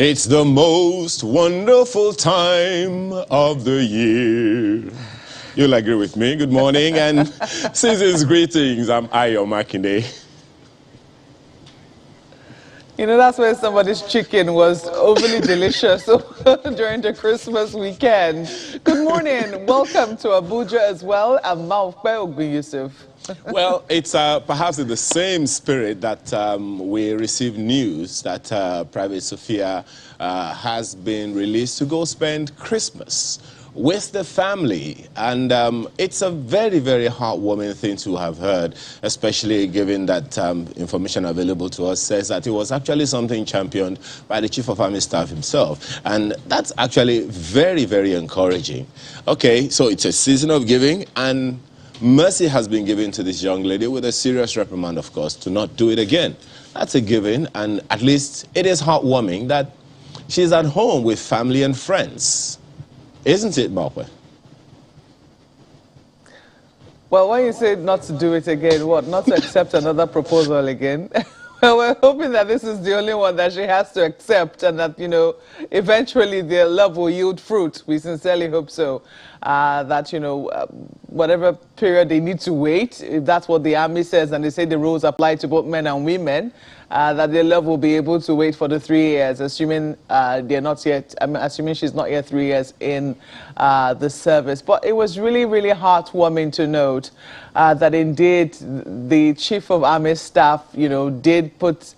It's the most wonderful time of the year. You'll agree with me. Good morning and season's greetings. I'm Ayo Makinde. You know, that's where somebody's chicken was overly delicious during the Christmas weekend. Good morning. Welcome to Abuja as well. I'm Maufbe Yusuf. Well, it's perhaps in the same spirit that we received news that Private Sophia has been released to go spend Christmas with the family. And it's a very, very heartwarming thing to have heard, especially given that information available to us says that it was actually something championed by the Chief of Army Staff himself. And that's actually very, very encouraging. Okay, so it's a season of giving, and mercy has been given to this young lady with a serious reprimand, of course, to not do it again. That's a given, and at least it is heartwarming that she's at home with family and friends. Isn't it, Markwe? Well, when you say not to do it again, what? Not to accept another proposal again? Well, we're hoping that this is the only one that she has to accept and that, you know, eventually their love will yield fruit. We sincerely hope so. That, you know, whatever period they need to wait, if that's what the army says, and they say the rules apply to both men and women, that their love will be able to wait for the 3 years, assuming they're not yet, assuming she's not yet 3 years in the service. But it was really, really heartwarming to note that indeed the Chief of Army Staff, you know, did put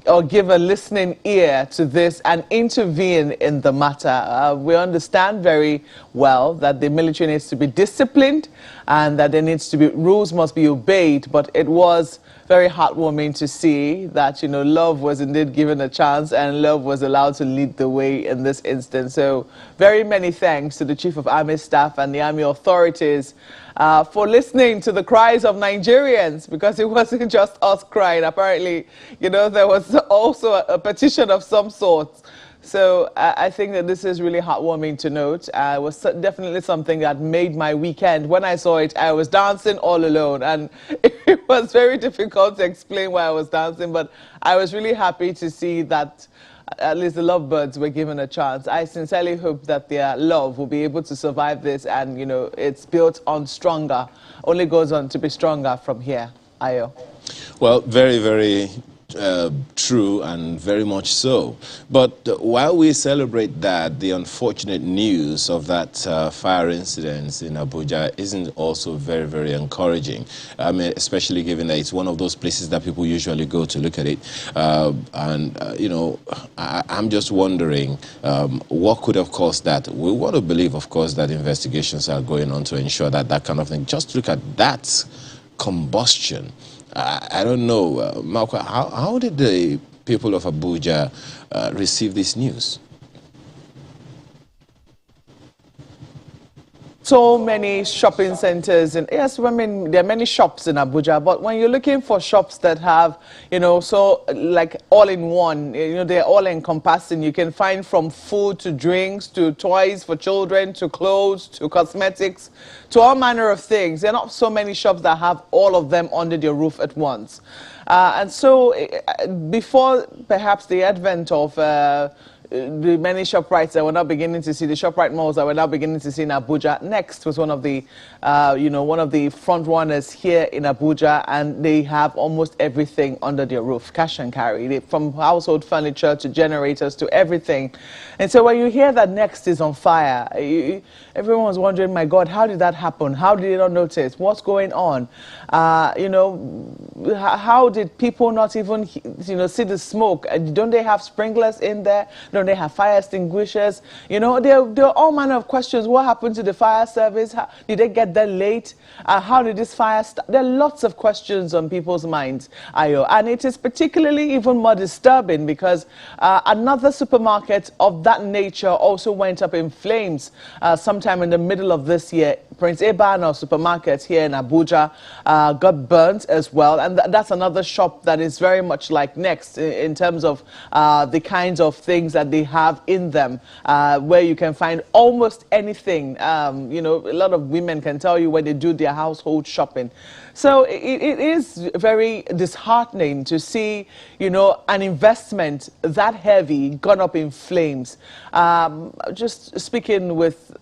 or give a listening ear to this and intervene in the matter. We understand very well that the military needs to be disciplined and that there needs to be, rules must be obeyed, but it was very heartwarming to see that, you know, love was indeed given a chance and love was allowed to lead the way in this instance. So very many thanks to the Chief of Army Staff and the Army authorities for listening to the cries of Nigerians, because it wasn't just us crying. Apparently, you know, there was also a petition of some sort. So I think that this is really heartwarming to note. It was definitely something that made my weekend. When I saw it, I was dancing all alone, and it was very difficult to explain why I was dancing, but I was really happy to see that at least the lovebirds were given a chance. I sincerely hope that their love will be able to survive this, and, you know, it's built on stronger, only goes on to be stronger from here. Ayo. Well, very, very true, and very much so. But while we celebrate that, the unfortunate news of that fire incident in Abuja isn't also very, very encouraging. I mean, especially given that it's one of those places that people usually go to look at it. You know, I'm just wondering what could have caused that. We want to believe, of course, that investigations are going on to ensure that that kind of thing. Just look at that combustion. I don't know, Malcolm, how did the people of Abuja receive this news? So many shopping centers, and yes, I mean, there are many shops in Abuja, but when you're looking for shops that have, you know, so like all in one, you know, they're all encompassing. You can find from food to drinks to toys for children to clothes to cosmetics to all manner of things. There are not so many shops that have all of them under their roof at once. And so before perhaps the advent of the many ShopRites that we're now beginning to see, the ShopRite malls that we're now beginning to see in Abuja. Next was one of the, you know, one of the front runners here in Abuja, and they have almost everything under their roof, cash and carry, from household furniture to generators to everything. And so when you hear that Next is on fire, everyone's wondering, my God, how did that happen? How did they not notice? What's going on? You know, how did people not even, you know, see the smoke? Don't they have sprinklers in there? Don't they have fire extinguishers? You know, there are all manner of questions. What happened to the fire service? How, did they get there late? How did this fire start? There are lots of questions on people's minds, Ayo. And it is particularly even more disturbing because another supermarket of that nature also went up in flames sometime in the middle of this year, Prince Eban supermarket here in Abuja got burnt as well, and that's another shop that is very much like Next in terms of the kinds of things that they have in them, where you can find almost anything. You know, a lot of women can tell you when they do their household shopping. So it is very disheartening to see, you know, an investment that heavy gone up in flames. Just speaking with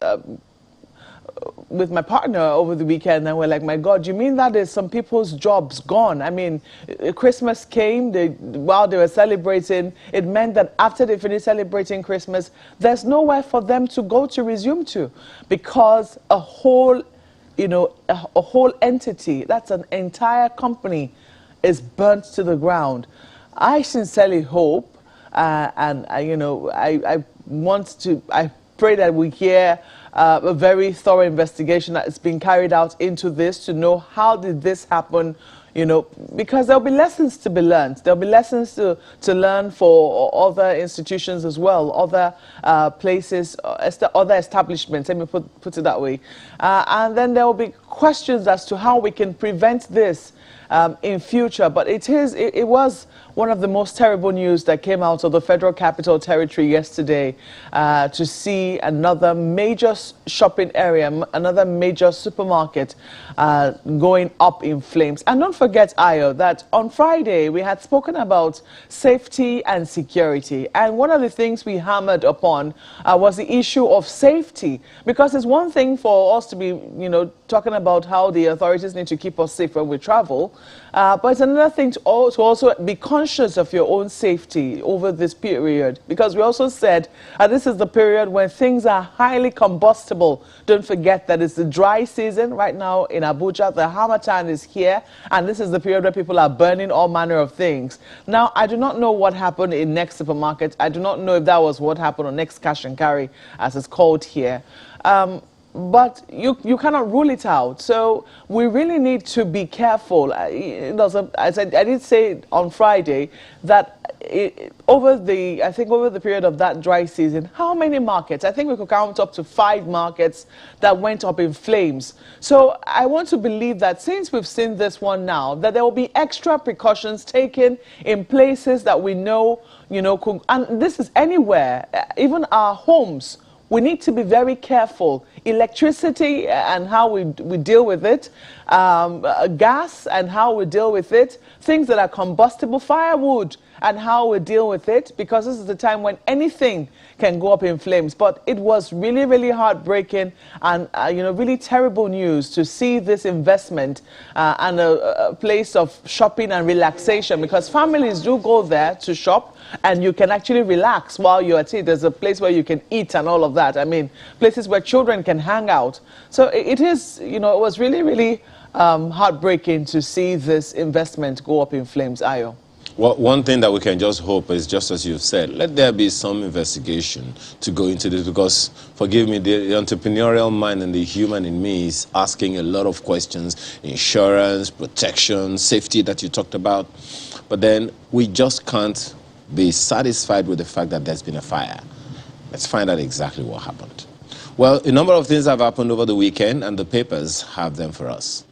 my partner over the weekend, and we're like, my God, you mean that is some people's jobs gone? I mean, Christmas came, while they were celebrating, it meant that after they finished celebrating Christmas, there's nowhere for them to go to resume to, because a whole, you know, a whole entity, that's an entire company, is burnt to the ground. I sincerely hope, and you know, I pray that we hear a very thorough investigation that is being carried out into this, to know how did this happen, you know, because there'll be lessons to be learned. There'll be lessons to learn for other institutions as well, other places, other establishments, let me put it that way. And then there will be questions as to how we can prevent this in future. But it was one of the most terrible news that came out of the Federal Capital Territory yesterday, to see another major shopping area, another major supermarket going up in flames. And don't forget, Ayo, that on Friday we had spoken about safety and security. And one of the things we hammered upon was the issue of safety, because it's one thing for us to be, you know, talking about how the authorities need to keep us safe when we travel, but it's another thing to also be conscious of your own safety over this period, because we also said this is the period when things are highly combustible. Don't forget that it's the dry season right now in Abuja. The Harmattan is here, and this is the period where people are burning all manner of things. Now, I do not know what happened in Next Supermarket. I do not know if that was what happened on Next Cash and Carry, as it's called here. But you cannot rule it out. So we really need to be careful. I did say on Friday that over the period of that dry season, how many markets? I think we could count up to 5 markets that went up in flames. So I want to believe that since we've seen this one now, that there will be extra precautions taken in places that we know, you know, and this is anywhere, even our homes. We need to be very careful. Electricity and how we deal with it, gas and how we deal with it, things that are combustible, firewood and how we deal with it, because this is the time when anything can go up in flames. But it was really, really heartbreaking and you know, really terrible news to see this investment and a place of shopping and relaxation, because families do go there to shop and you can actually relax while you're at it. There's a place where you can eat and all of that. I mean, places where children can hang out. So it is, you know, it was really, really heartbreaking to see this investment go up in flames, Ayo. Well, one thing that we can just hope is, just as you've said, let there be some investigation to go into this, because, forgive me, the entrepreneurial mind and the human in me is asking a lot of questions, insurance, protection, safety that you talked about. But then we just can't be satisfied with the fact that there's been a fire. Let's find out exactly what happened. Well, a number of things have happened over the weekend, and the papers have them for us.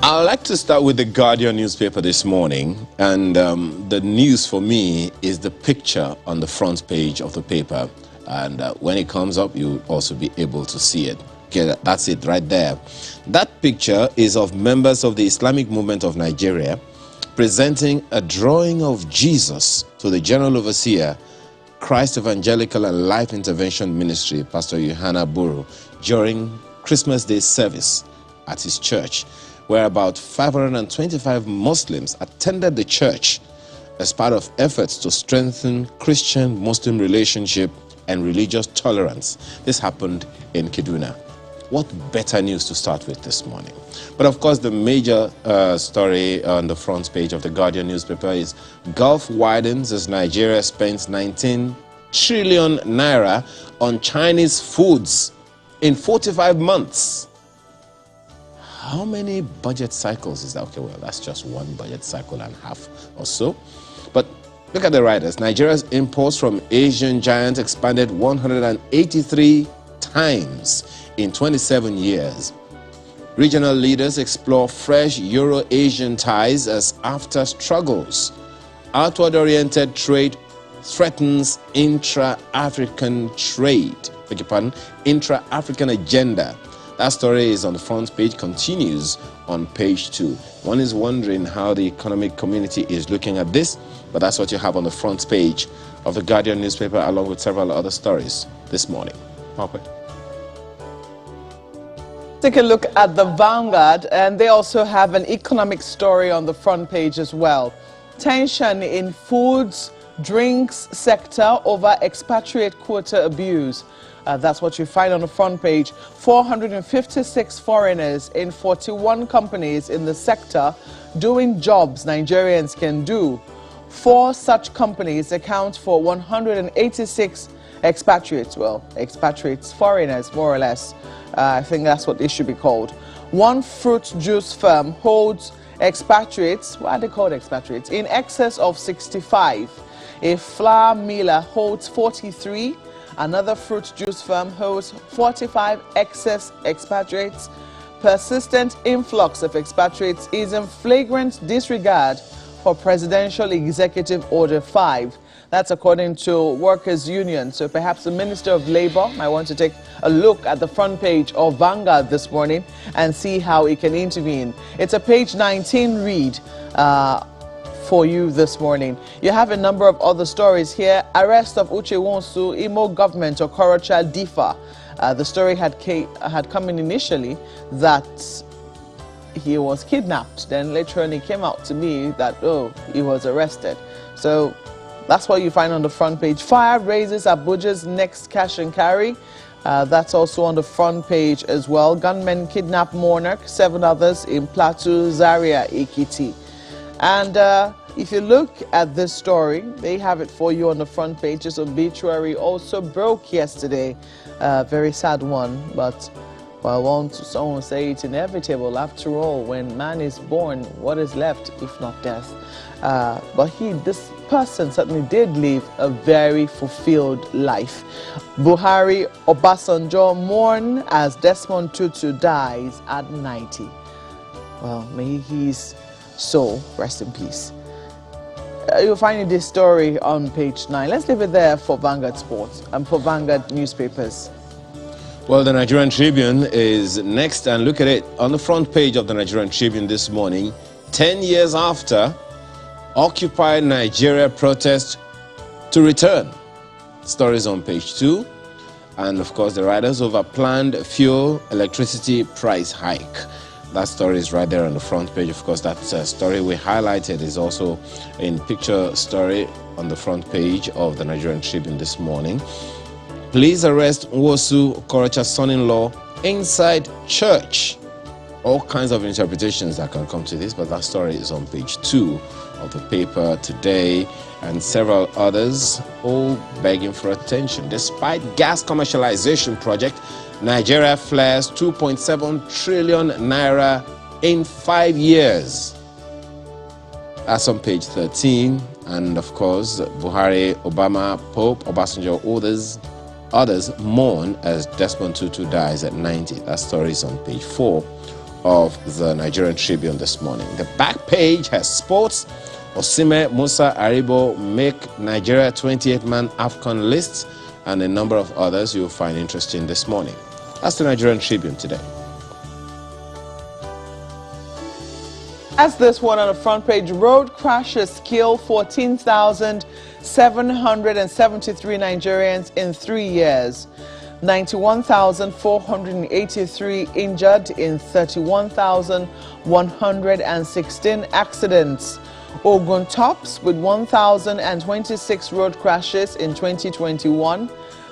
I'd like to start with the Guardian newspaper this morning, and the news for me is the picture on the front page of the paper, and when it comes up you'll also be able to see it. Okay, that's it right there. That picture is of members of the Islamic Movement of Nigeria presenting a drawing of Jesus to the General Overseer, Christ Evangelical and Life Intervention Ministry, Pastor Yohana Buru, during Christmas Day service at his church, where about 525 Muslims attended the church as part of efforts to strengthen Christian-Muslim relationship and religious tolerance. This happened in Kaduna. What better news to start with this morning? But of course, the major story on the front page of the Guardian newspaper is Gulf widens as Nigeria spends 19 trillion naira on Chinese foods in 45 months. How many budget cycles is that? Okay, well, that's just one budget cycle and a half or so. But look at the writers. Nigeria's imports from Asian giants expanded 183 times in 27 years. Regional leaders explore fresh Euro-Asian ties as after struggles. Outward-oriented trade threatens intra-African trade. Beg your pardon? Intra-African agenda. That story is on the front page, continues on page 2. One is wondering how the economic community is looking at this, but that's what you have on the front page of the Guardian newspaper, along with several other stories this morning. Okay. Take a look at the Vanguard, and they also have an economic story on the front page as well. Tension in foods, drinks sector over expatriate quota abuse. That's what you find on the front page. 456 foreigners in 41 companies in the sector doing jobs Nigerians can do. 4 such companies account for 186 expatriates. Well, expatriates, foreigners, more or less. I think that's what they should be called. One fruit juice firm holds expatriates, what are they called expatriates? In excess of 65. A flour miller holds 43. Another fruit juice firm holds 45 excess expatriates. Persistent influx of expatriates is in flagrant disregard for Presidential Executive Order 5. That's according to Workers' Union. So perhaps the Minister of Labour might want to take a look at the front page of Vanguard this morning and see how he can intervene. It's a page 19 read for you this morning. You have a number of other stories here. Arrest of Uche Wonsu, Imo government or Korocha differ. The story had come in initially that he was kidnapped. Then later on it came out to me that, oh, he was arrested. So that's what you find on the front page. Fire raises Abuja's next cash and carry. That's also on the front page as well. Gunmen kidnap monarch, 7 others in Plateau, Zaria, Ekiti. And if you look at this story, they have it for you on the front page. This obituary also broke yesterday. Very sad one, but well, someone say it's inevitable. After all, when man is born, what is left if not death? But this person certainly did live a very fulfilled life. Buhari Obasanjo mourn as Desmond Tutu dies at 90. Well, may his soul rest in peace. You'll find this story on page 9. Let's leave it there for Vanguard Sports and for Vanguard newspapers. Well, the Nigerian Tribune is next, and look at it on the front page of the Nigerian Tribune this morning. 10 years after, Occupy Nigeria protest to return. Stories on page 2. And of course, the writers over planned fuel electricity price hike. That story is right there on the front page. Of course, that story we highlighted is also in picture story on the front page of the Nigerian Tribune this morning. Police arrest Nwosu Okorocha's son-in-law inside church. All kinds of interpretations that can come to this, but that story is on page 2 of the paper today, and several others all begging for attention. Despite gas commercialization project, Nigeria flares 2.7 trillion naira in 5 years. That's on page 13. And of course, Buhari, Obama, Pope, Obasanjo, others mourn as Desmond Tutu dies at 90. That story is on page 4 of the Nigerian Tribune this morning. The back page has sports. Osime Musa Aribo make Nigeria 28-man AFCON list, and a number of others you'll find interesting this morning. That's the Nigerian Tribune today. As this one on the front page, road crashes kill 14,773 Nigerians in 3 years. 91,483 injured in 31,116 accidents. Ogun tops with 1,026 road crashes in 2021.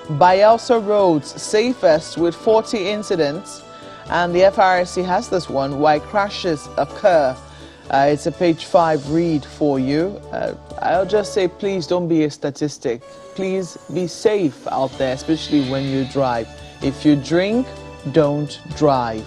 Bayelsa roads safest with 40 incidents. And the FRSC has this one, why crashes occur. It's a page 5 read for you. I'll just say, please don't be a statistic. Please be safe out there, especially when you drive. If you drink, don't drive.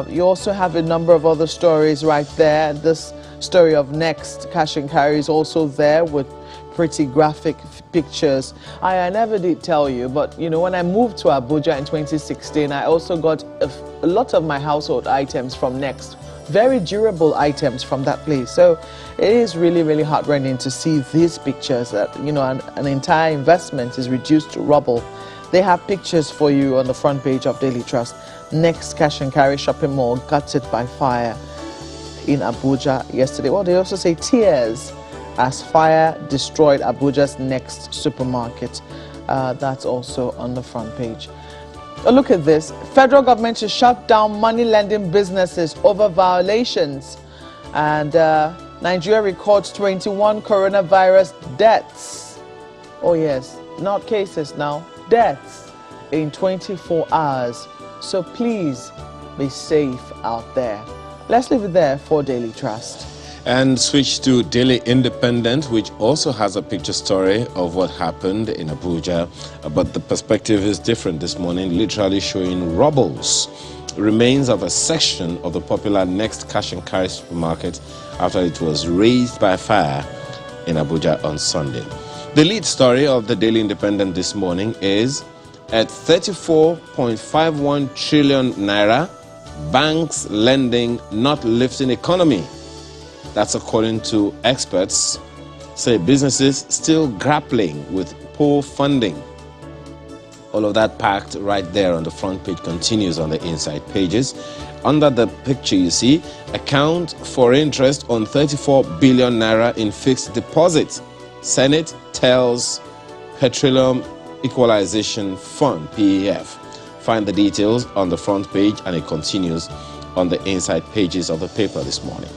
You also have a number of other stories right there. This story of Next Cash and Carry is also there with pretty graphic pictures. I never did tell you, but you know, when I moved to Abuja in 2016, I also got a lot of my household items from Next. Very durable items from that place. So it is really, really heartrending to see these pictures that, you know, an entire investment is reduced to rubble. They have pictures for you on the front page of Daily Trust. Next Cash and Carry shopping mall gutted by fire in Abuja yesterday. Well, they also say tears as fire destroyed Abuja's Next supermarket. That's also on the front page. Look at this. Federal government to shut down money lending businesses over violations. And Nigeria records 21 coronavirus deaths. Oh yes, not cases now, deaths in 24 hours. So please be safe out there. Let's leave it there for Daily Trust. And switch to Daily Independent, which also has a picture story of what happened in Abuja. But the perspective is different this morning, literally showing rubbles, remains of a section of the popular Next Cash and Carry supermarket after it was razed by fire in Abuja on Sunday. The lead story of the Daily Independent this morning is, at 34.51 trillion naira, banks lending not lifting economy. That's according to experts. Say businesses still grappling with poor funding. All of that packed right there on the front page, continues on the inside pages. Under the picture you see, account for interest on 34 billion naira in fixed deposits. Senate tells Petroleum Equalization Fund, PEF. Find the details on the front page, and it continues on the inside pages of the paper this morning.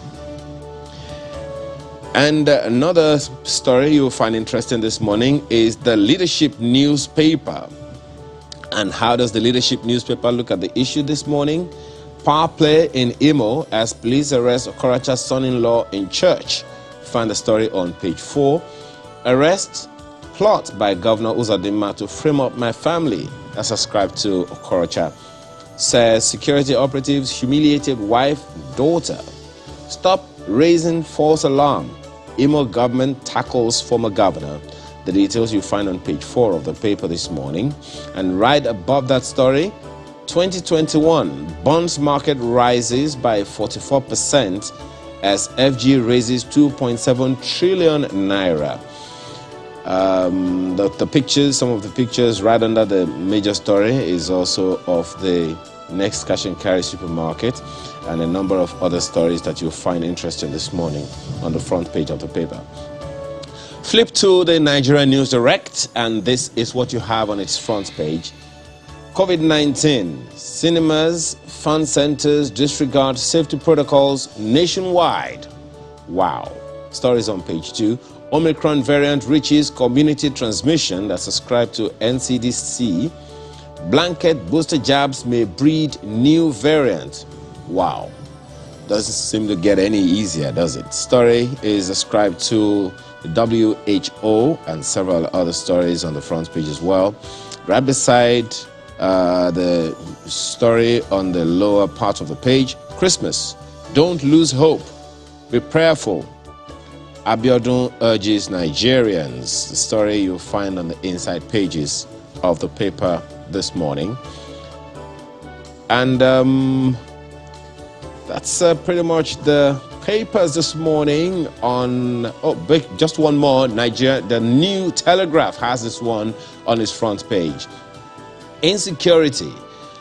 And another story you'll find interesting this morning is the Leadership newspaper. And how does the Leadership newspaper look at the issue this morning? Power play in Imo as police arrest Okorocha's son-in-law in church. Find the story on page 4. Arrest plot by Governor Uzodinma to frame up my family. That's ascribed to Okorocha. Says security operatives humiliated wife, daughter. Stop raising false alarm. Imo government tackles former governor. The details you find on page 4 of the paper this morning. And right above that story, 2021 bonds market rises by 44% as FG raises 2.7 trillion naira. The pictures, some of the pictures right under the major story is also of the Next Cash and Carry supermarket, and a number of other stories that you'll find interesting this morning on the front page of the paper. Flip to the Nigerian News Direct, and this is what you have on its front page. COVID-19, cinemas, fun centers disregard safety protocols nationwide. Wow. Stories on page 2. Omicron variant reaches community transmission, that's ascribed to NCDC. Blanket booster jabs may breed new variant. Wow. Doesn't seem to get any easier, does it? Story is ascribed to the WHO and several other stories on the front page as well. Right beside the story on the lower part of the page, Christmas. Don't lose hope. Be prayerful. Abiodun urges Nigerians. The story you'll find on the inside pages of the paper this morning. And that's pretty much the papers this morning on, just one more. Nigeria, the New Telegraph has this one on its front page. Insecurity.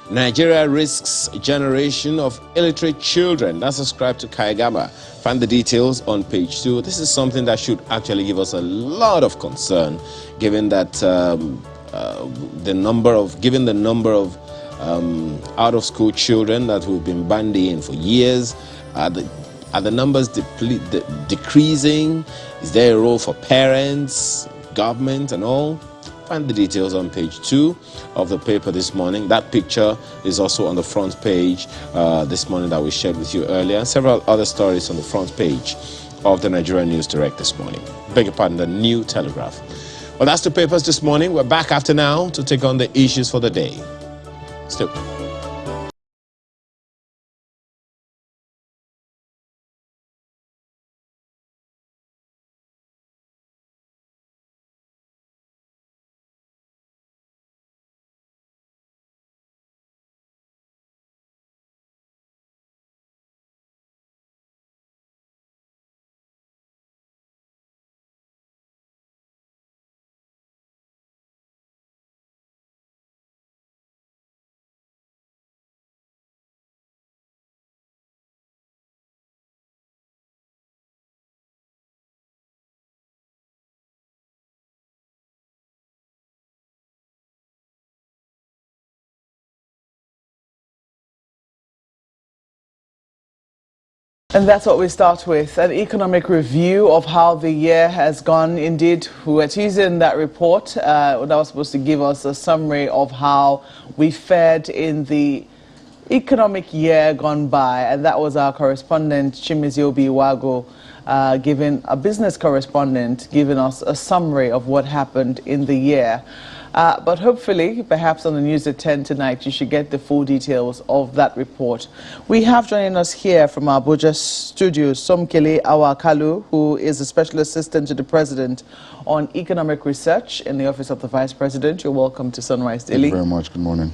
Nigeria risks a generation of illiterate children. That's ascribed to Kaigama. Find the details on page 2. This is something that should actually give us a lot of concern, given that the number of out-of-school children that we've been bandying for years. Are the numbers decreasing? Is there a role for parents, government, and all? Find the details on page 2 of the paper this morning. That picture is also on the front page this morning that we shared with you earlier. And several other stories on the front page of the Nigerian News Direct this morning. Beg your pardon, the New Telegraph. Well, that's the papers this morning. We're back after now to take on the issues for the day. Still. And that's what we start with, an economic review of how the year has gone. Indeed, we were teasing that report that was supposed to give us a summary of how we fared in the economic year gone by. And that was our correspondent, Chimiziobi Wago, a business correspondent, giving us a summary of what happened in the year. But hopefully, perhaps on the news at 10 tonight, you should get the full details of that report. We have joining us here from our Abuja studio, Somkele Awakalu, who is a special assistant to the president on economic research in the office of the vice president. You're welcome to Sunrise Daily. Thank you very much. Good morning.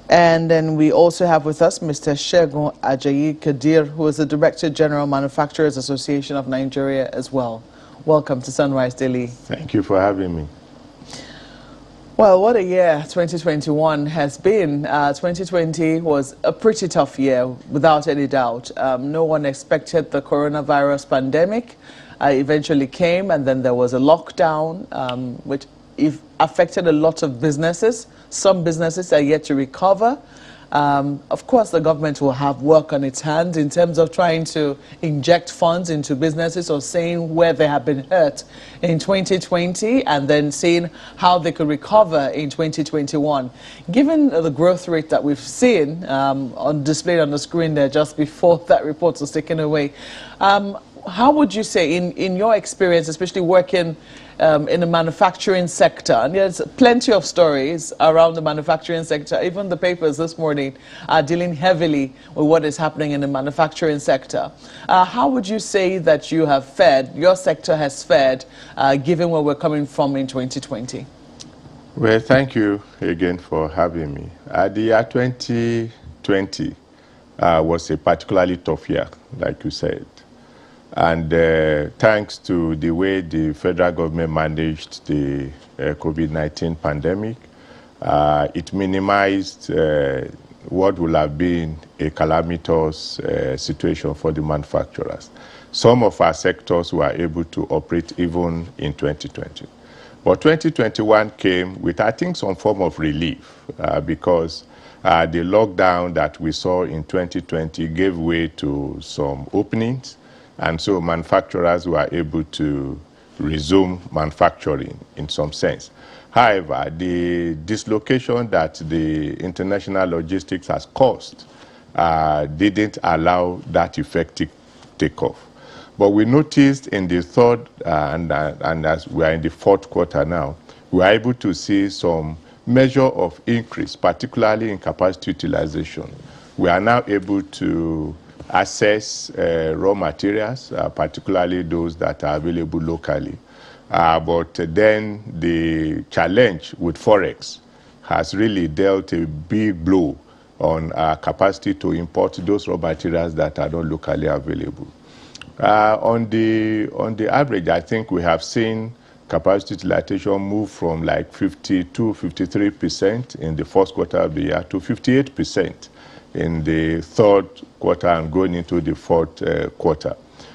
And then we also have with us Mr. Shegun Ajayi Kadir, who is the Director General Manufacturers Association of Nigeria as well. Welcome to Sunrise Daily. Thank you for having me. Well, what a year 2021 has been. 2020 was a pretty tough year, without any doubt. No one expected the coronavirus pandemic. Eventually came, and then there was a lockdown, which affected a lot of businesses. Some businesses are yet to recover. Of course, the government will have work on its hands in terms of trying to inject funds into businesses or saying where they have been hurt in 2020 and then seeing how they could recover in 2021. Given the growth rate that we've seen displayed on the screen there just before that report was taken away, how would you say, in your experience, especially working in the manufacturing sector, and there's plenty of stories around the manufacturing sector, even the papers this morning are dealing heavily with what is happening in the manufacturing sector. How would you say that you have fared, your sector has fared, given where we're coming from in 2020? Well, thank you again for having me. The year 2020 was a particularly tough year, like you said. And thanks to the way the federal government managed the COVID-19 pandemic, it minimized what would have been a calamitous situation for the manufacturers. Some of our sectors were able to operate even in 2020. But 2021 came with, I think, some form of relief because the lockdown that we saw in 2020 gave way to some openings. And so manufacturers were able to resume manufacturing in some sense. However, the dislocation that the international logistics has caused didn't allow that effective takeoff. But we noticed in the third and as we are in the fourth quarter now, we are able to see some measure of increase, particularly in capacity utilization. We are now able to access raw materials, particularly those that are available locally. But then the challenge with Forex has really dealt a big blow on our capacity to import those raw materials that are not locally available. On the average, I think we have seen capacity utilization move from like 52-53% in the first quarter of the year to 58% in the third quarter and going into the fourth quarter.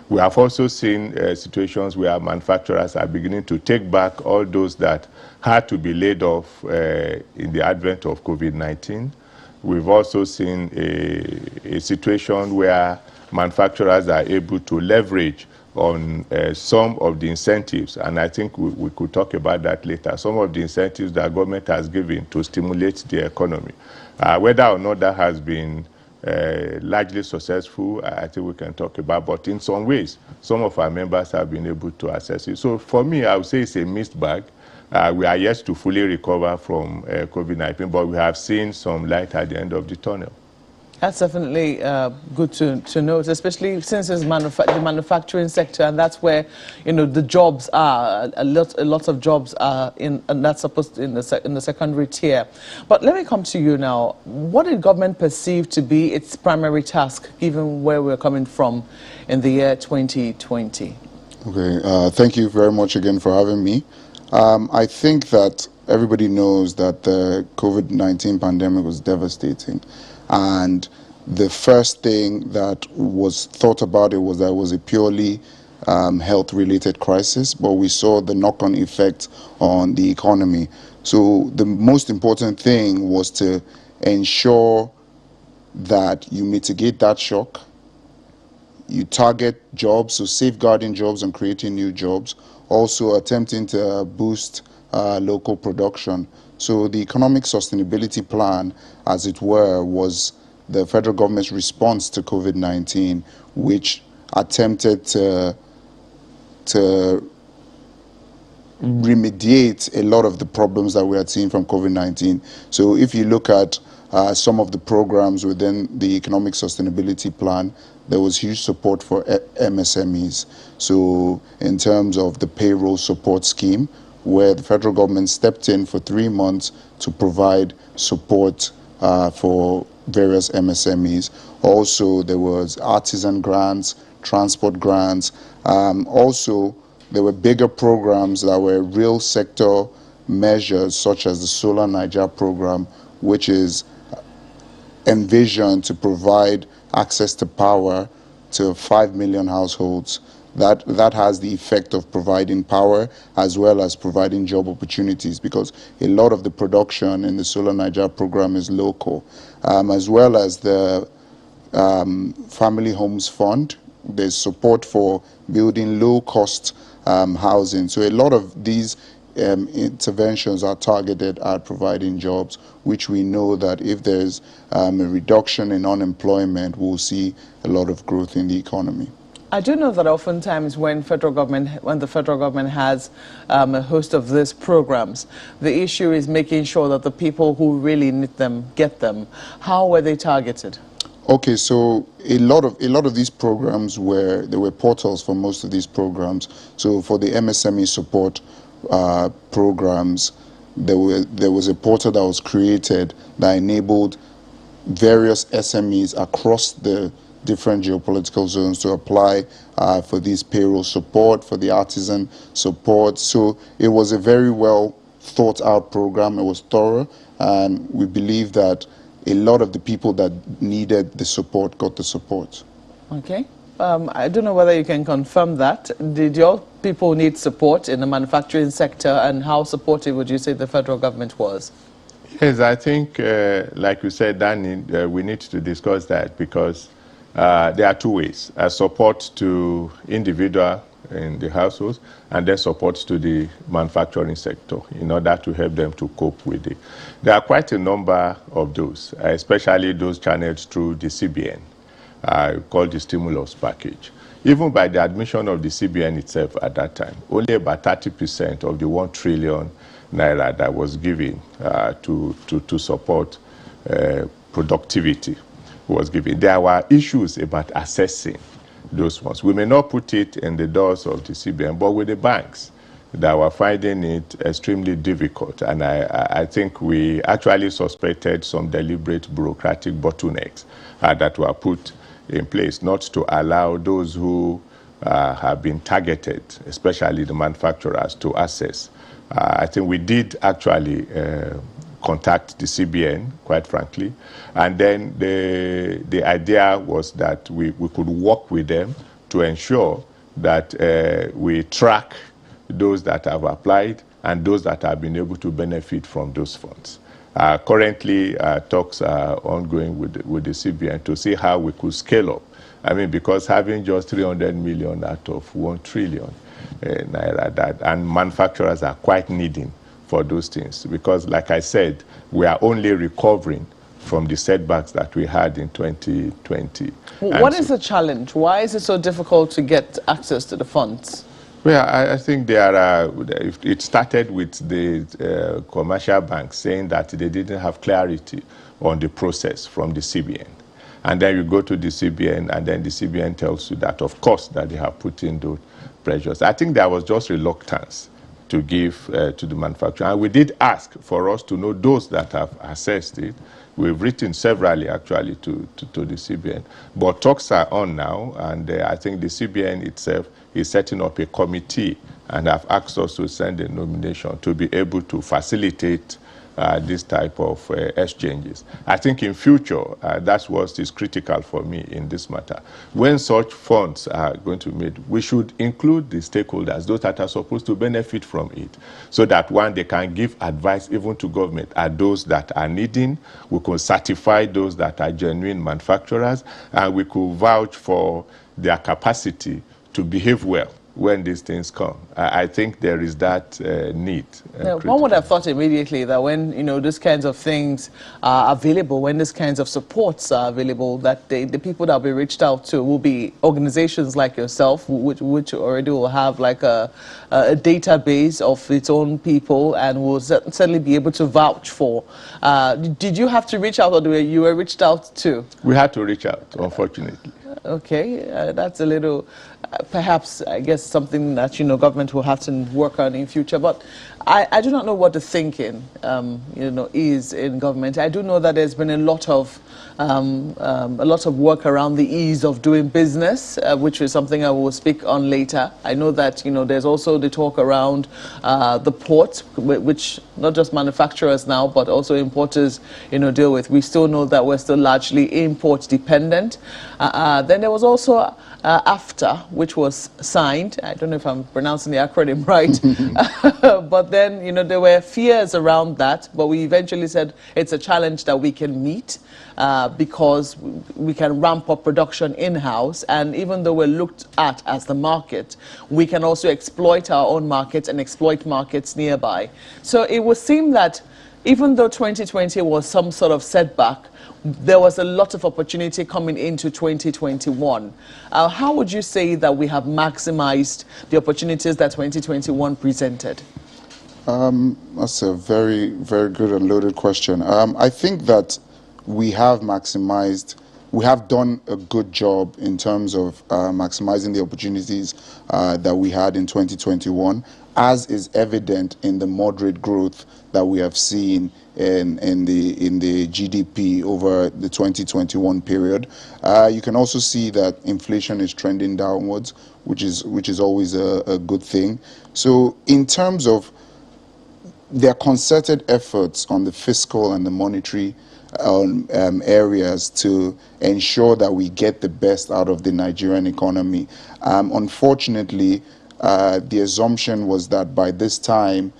We have also seen situations where manufacturers are beginning to take back all those that had to be laid off in the advent of COVID-19. We've also seen a situation where manufacturers are able to leverage on some of the incentives, and I think we could talk about that later, some of the incentives that government has given to stimulate the economy. Whether or not that has been largely successful, I think we can talk about, but in some ways, some of our members have been able to access it. So for me, I would say it's a mixed bag. We are yet to fully recover from COVID-19, but we have seen some light at the end of the tunnel. That's definitely good to note, especially since it's the manufacturing sector, and that's where, you know, the jobs are. A lot of jobs are in, and that's supposed to in the secondary tier. But let me come to you now. What did government perceive to be its primary task, given where we're coming from in the year 2020? Okay, thank you very much again for having me. I think that everybody knows that the COVID-19 pandemic was devastating. And the first thing that was thought about it was that it was a purely health-related crisis, but we saw the knock-on effect on the economy. So the most important thing was to ensure that you mitigate that shock, you target jobs, so safeguarding jobs and creating new jobs, also attempting to boost local production. So the economic sustainability plan, as it were, was the federal government's response to COVID-19, which attempted to remediate a lot of the problems that we had seen from COVID-19. So if you look at some of the programs within the economic sustainability plan, there was huge support for MSMEs. So in terms of the payroll support scheme, where the federal government stepped in for 3 months to provide support for various MSMEs. Also, there was artisan grants, transport grants. Also, there were bigger programs that were real sector measures, such as the Solar Niger program, which is envisioned to provide access to power to 5 million households. That has the effect of providing power as well as providing job opportunities, because a lot of the production in the Solar Niger program is local, as well as the Family Homes Fund. There's support for building low-cost housing. So a lot of these interventions are targeted at providing jobs, which we know that if there's a reduction in unemployment, we'll see a lot of growth in the economy. I do know that oftentimes when the federal government has a host of these programs, the issue is making sure that the people who really need them get them. How were they targeted? Okay, so a lot of these programs there were portals for most of these programs. So for the MSME support programs, there was a portal that was created that enabled various SMEs across the different geopolitical zones to apply for these payroll support, for the artisan support. So it was a very well thought out program. It was thorough, and we believe that a lot of the people that needed the support got the support. Okay. I don't know whether you can confirm that. Did your people need support in the manufacturing sector, and how supportive would you say the federal government was? Yes, I think, like you said, Danny, we need to discuss that, because there are two ways: support to individual in the households, and then support to the manufacturing sector in order to help them to cope with it. There are quite a number of those, especially those channeled through the CBN, called the stimulus package. Even by the admission of the CBN itself at that time, only about 30% of the 1 trillion naira that was given to support productivity was given. There were issues about assessing those ones. We may not put it in the doors of the CBN, but with the banks that were finding it extremely difficult. And I think we actually suspected some deliberate bureaucratic bottlenecks that were put in place, not to allow those who have been targeted, especially the manufacturers, to access. I think we did actually contact the CBN, quite frankly, and then the idea was that we could work with them to ensure that we track those that have applied and those that have been able to benefit from those funds. Currently, talks are ongoing with the CBN to see how we could scale up I mean, because having just 300 million out of 1 trillion naira, and manufacturers are quite needing for those things, because like I said, we are only recovering from the setbacks that we had in 2020. What is the challenge? Why is it so difficult to get access to the funds? Well, I think there are, it started with the commercial banks saying that they didn't have clarity on the process from the CBN. And then you go to the CBN, and then the CBN tells you that, of course, that they have put in those pressures. I think there was just reluctance to give to the manufacturer. And we did ask for us to know those that have assessed it. We've written severally, actually, to the CBN. But talks are on now, and I think the CBN itself is setting up a committee and have asked us to send a nomination to be able to facilitate this type of exchanges. I think in future, that's what is critical for me in this matter. When such funds are going to be made, we should include the stakeholders, those that are supposed to benefit from it, so that one, they can give advice even to government, are those that are needing. We could certify those that are genuine manufacturers, and we could vouch for their capacity to behave well when these things come. I think there is that need. One would have thought immediately that when, you know, these kinds of things are available, when these kinds of supports are available, that the people that will be reached out to will be organizations like yourself, which already will have like a database of its own people and will certainly be able to vouch for. Did you have to reach out, or you were reached out to? We had to reach out, unfortunately. Okay, that's a little, perhaps, I guess, something that, you know, government will have to work on in future. But I do not know what the thinking, you know, is in government. I do know that there's been a lot of work around the ease of doing business, which is something I will speak on later. I know that, you know, there's also the talk around the port, which not just manufacturers now, but also importers, you know, deal with. We still know that we're still largely import dependent. Then there was also AFTA, which was signed. I don't know if I'm pronouncing the acronym right, but then, you know, there were fears around that, but we eventually said it's a challenge that we can meet because we can ramp up production in-house, and even though we're looked at as the market, we can also exploit our own markets and exploit markets nearby. So it would seem that even though 2020 was some sort of setback, there was a lot of opportunity coming into 2021. How would you say that we have maximized the opportunities that 2021 presented? That's a very, very good and loaded question. I think that we have done a good job in terms of maximizing the opportunities that we had in 2021, as is evident in the moderate growth that we have seen in the GDP over the 2021 period. You can also see that inflation is trending downwards, which is always a good thing. So in terms of their concerted efforts on the fiscal and the monetary areas to ensure that we get the best out of the Nigerian economy. Unfortunately, the assumption was that by this time,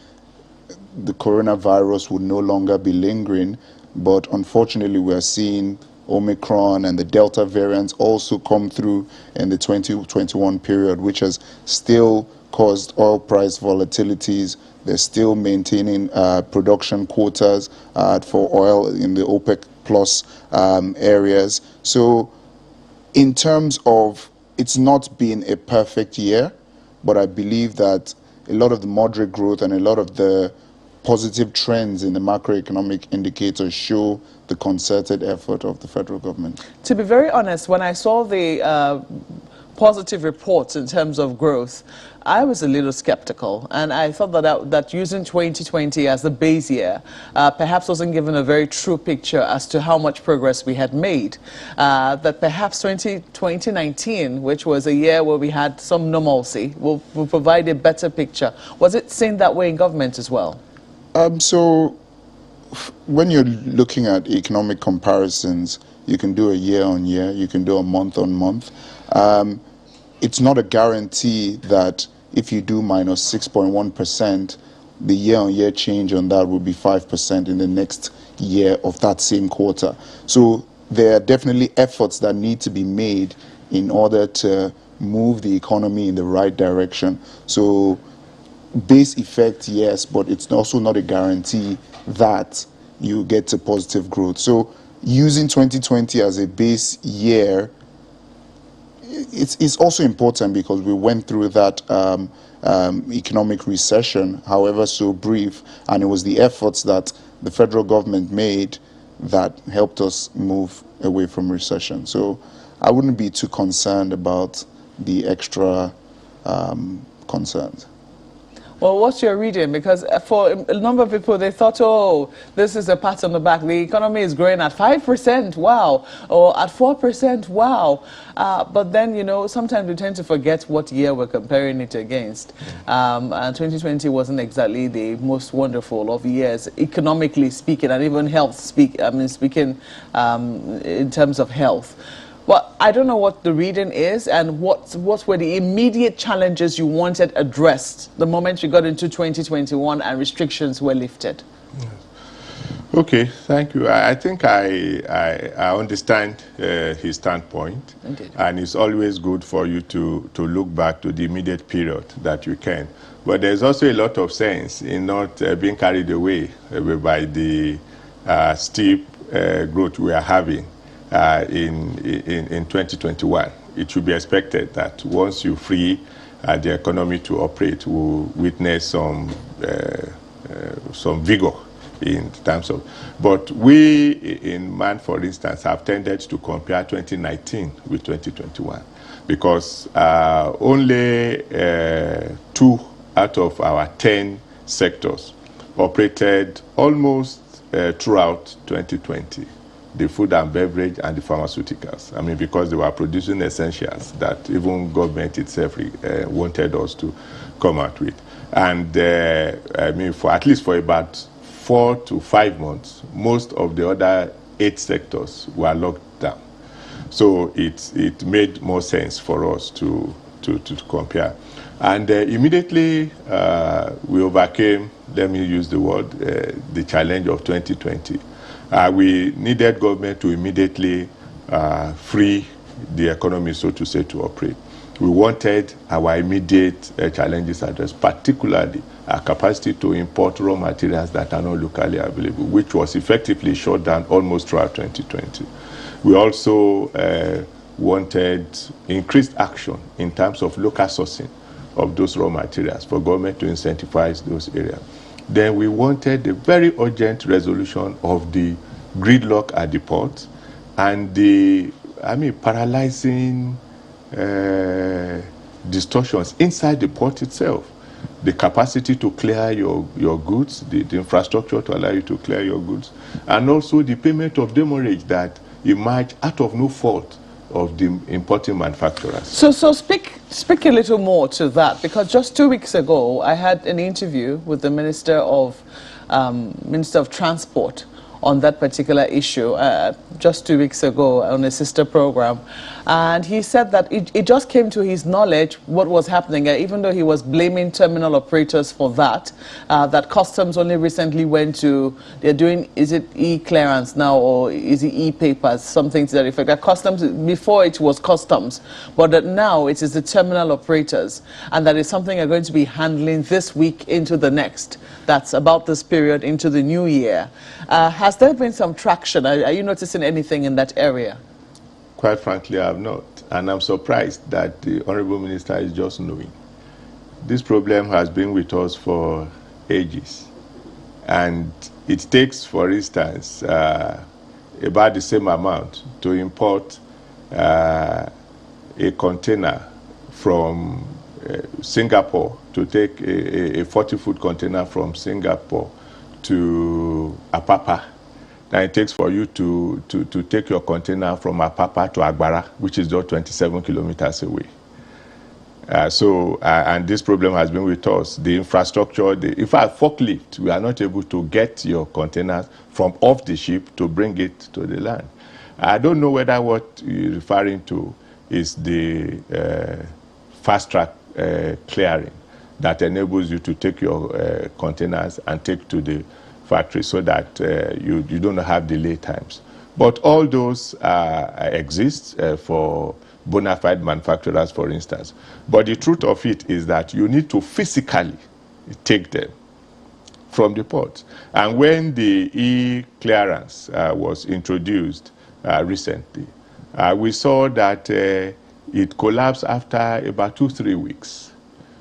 the coronavirus would no longer be lingering, but unfortunately we are seeing Omicron and the Delta variants also come through in the 2021 period, which has still caused oil price volatilities. They're still maintaining production quotas for oil in the OPEC plus areas. So in terms of, it's not been a perfect year, but I believe that a lot of the moderate growth and a lot of the positive trends in the macroeconomic indicators show the concerted effort of the federal government. To be very honest, when I saw the positive reports in terms of growth, I was a little skeptical, and I thought that using 2020 as the base year perhaps wasn't given a very true picture as to how much progress we had made. That perhaps 2019, which was a year where we had some normalcy, will provide a better picture. Was it seen that way in government as well? So when you're looking at economic comparisons, you can do a year on year, you can do a month on month. It's not a guarantee that if you do minus 6.1%, the year-on-year change on that will be 5% in the next year of that same quarter. So there are definitely efforts that need to be made in order to move the economy in the right direction. So base effect, yes, but it's also not a guarantee that you get to positive growth. So using 2020 as a base year, it's also important because we went through that economic recession, however so brief, and it was the efforts that the federal government made that helped us move away from recession. So I wouldn't be too concerned about the extra concerns. Well, what's your reading? Because for a number of people, they thought, oh, this is a pat on the back. The economy is growing at 5%, wow, or at 4%, wow. But then, you know, sometimes we tend to forget what year we're comparing it against. And 2020 wasn't exactly the most wonderful of years, economically speaking, and even speaking in terms of health. Well, I don't know what the reading is and what were the immediate challenges you wanted addressed the moment you got into 2021 and restrictions were lifted. Okay, thank you. I think I understand his standpoint. Indeed. And it's always good for you to look back to the immediate period that you can. But there's also a lot of sense in not being carried away by the steep growth we are having. In 2021, it should be expected that once you free the economy to operate, we'll witness some vigor in terms of. But we in MAN, for instance, have tended to compare 2019 with 2021 because only 2 out of our 10 sectors operated almost throughout 2020. The food and beverage and the pharmaceuticals. I mean, because they were producing essentials that even government itself wanted us to come out with. And I mean, for at least for about 4 to 5 months, most of the other 8 sectors were locked down. So it made more sense for us to compare. And immediately we overcame, let me use the word, the challenge of 2020. We needed government to immediately free the economy, so to say, to operate. We wanted our immediate challenges addressed, particularly our capacity to import raw materials that are not locally available, which was effectively shut down almost throughout 2020. We also wanted increased action in terms of local sourcing of those raw materials for government to incentivize those areas. Then we wanted a very urgent resolution of the gridlock at the port and the, paralyzing distortions inside the port itself. The capacity to clear your goods, the infrastructure to allow you to clear your goods, and also the payment of demurrage that emerged out of no fault of the importing manufacturers. So speak a little more to that, because just 2 weeks ago I had an interview with the Minister of Transport on that particular issue just 2 weeks ago on a sister program, and he said that it just came to his knowledge what was happening, even though he was blaming terminal operators for that, that customs only recently went to, they're doing, is it Eclearance now or is it e-papers, something to that effect. That customs, before it was customs, but that now it is the terminal operators, and that is something they're going to be handling this week into the next. That's about this period into the new year. Has there been some traction? Are you noticing anything in that area? Quite frankly, I have not. And I'm surprised that the Honorable Minister is just knowing. This problem has been with us for ages. And it takes, for instance, about the same amount to import a container from Singapore, to take a 40-foot container from Singapore to Apapa. Then it takes for you to take your container from Apapa to Agbara, which is just 27 kilometers away. And this problem has been with us. The infrastructure, if I forklift, we are not able to get your containers from off the ship to bring it to the land. I don't know whether what you're referring to is the fast-track clearing that enables you to take your containers and take to the factory so that you don't have delay times. But all those exist for bona fide manufacturers, for instance. But the truth of it is that you need to physically take them from the port. And when the e-clearance was introduced recently, we saw that it collapsed after about 2-3 weeks.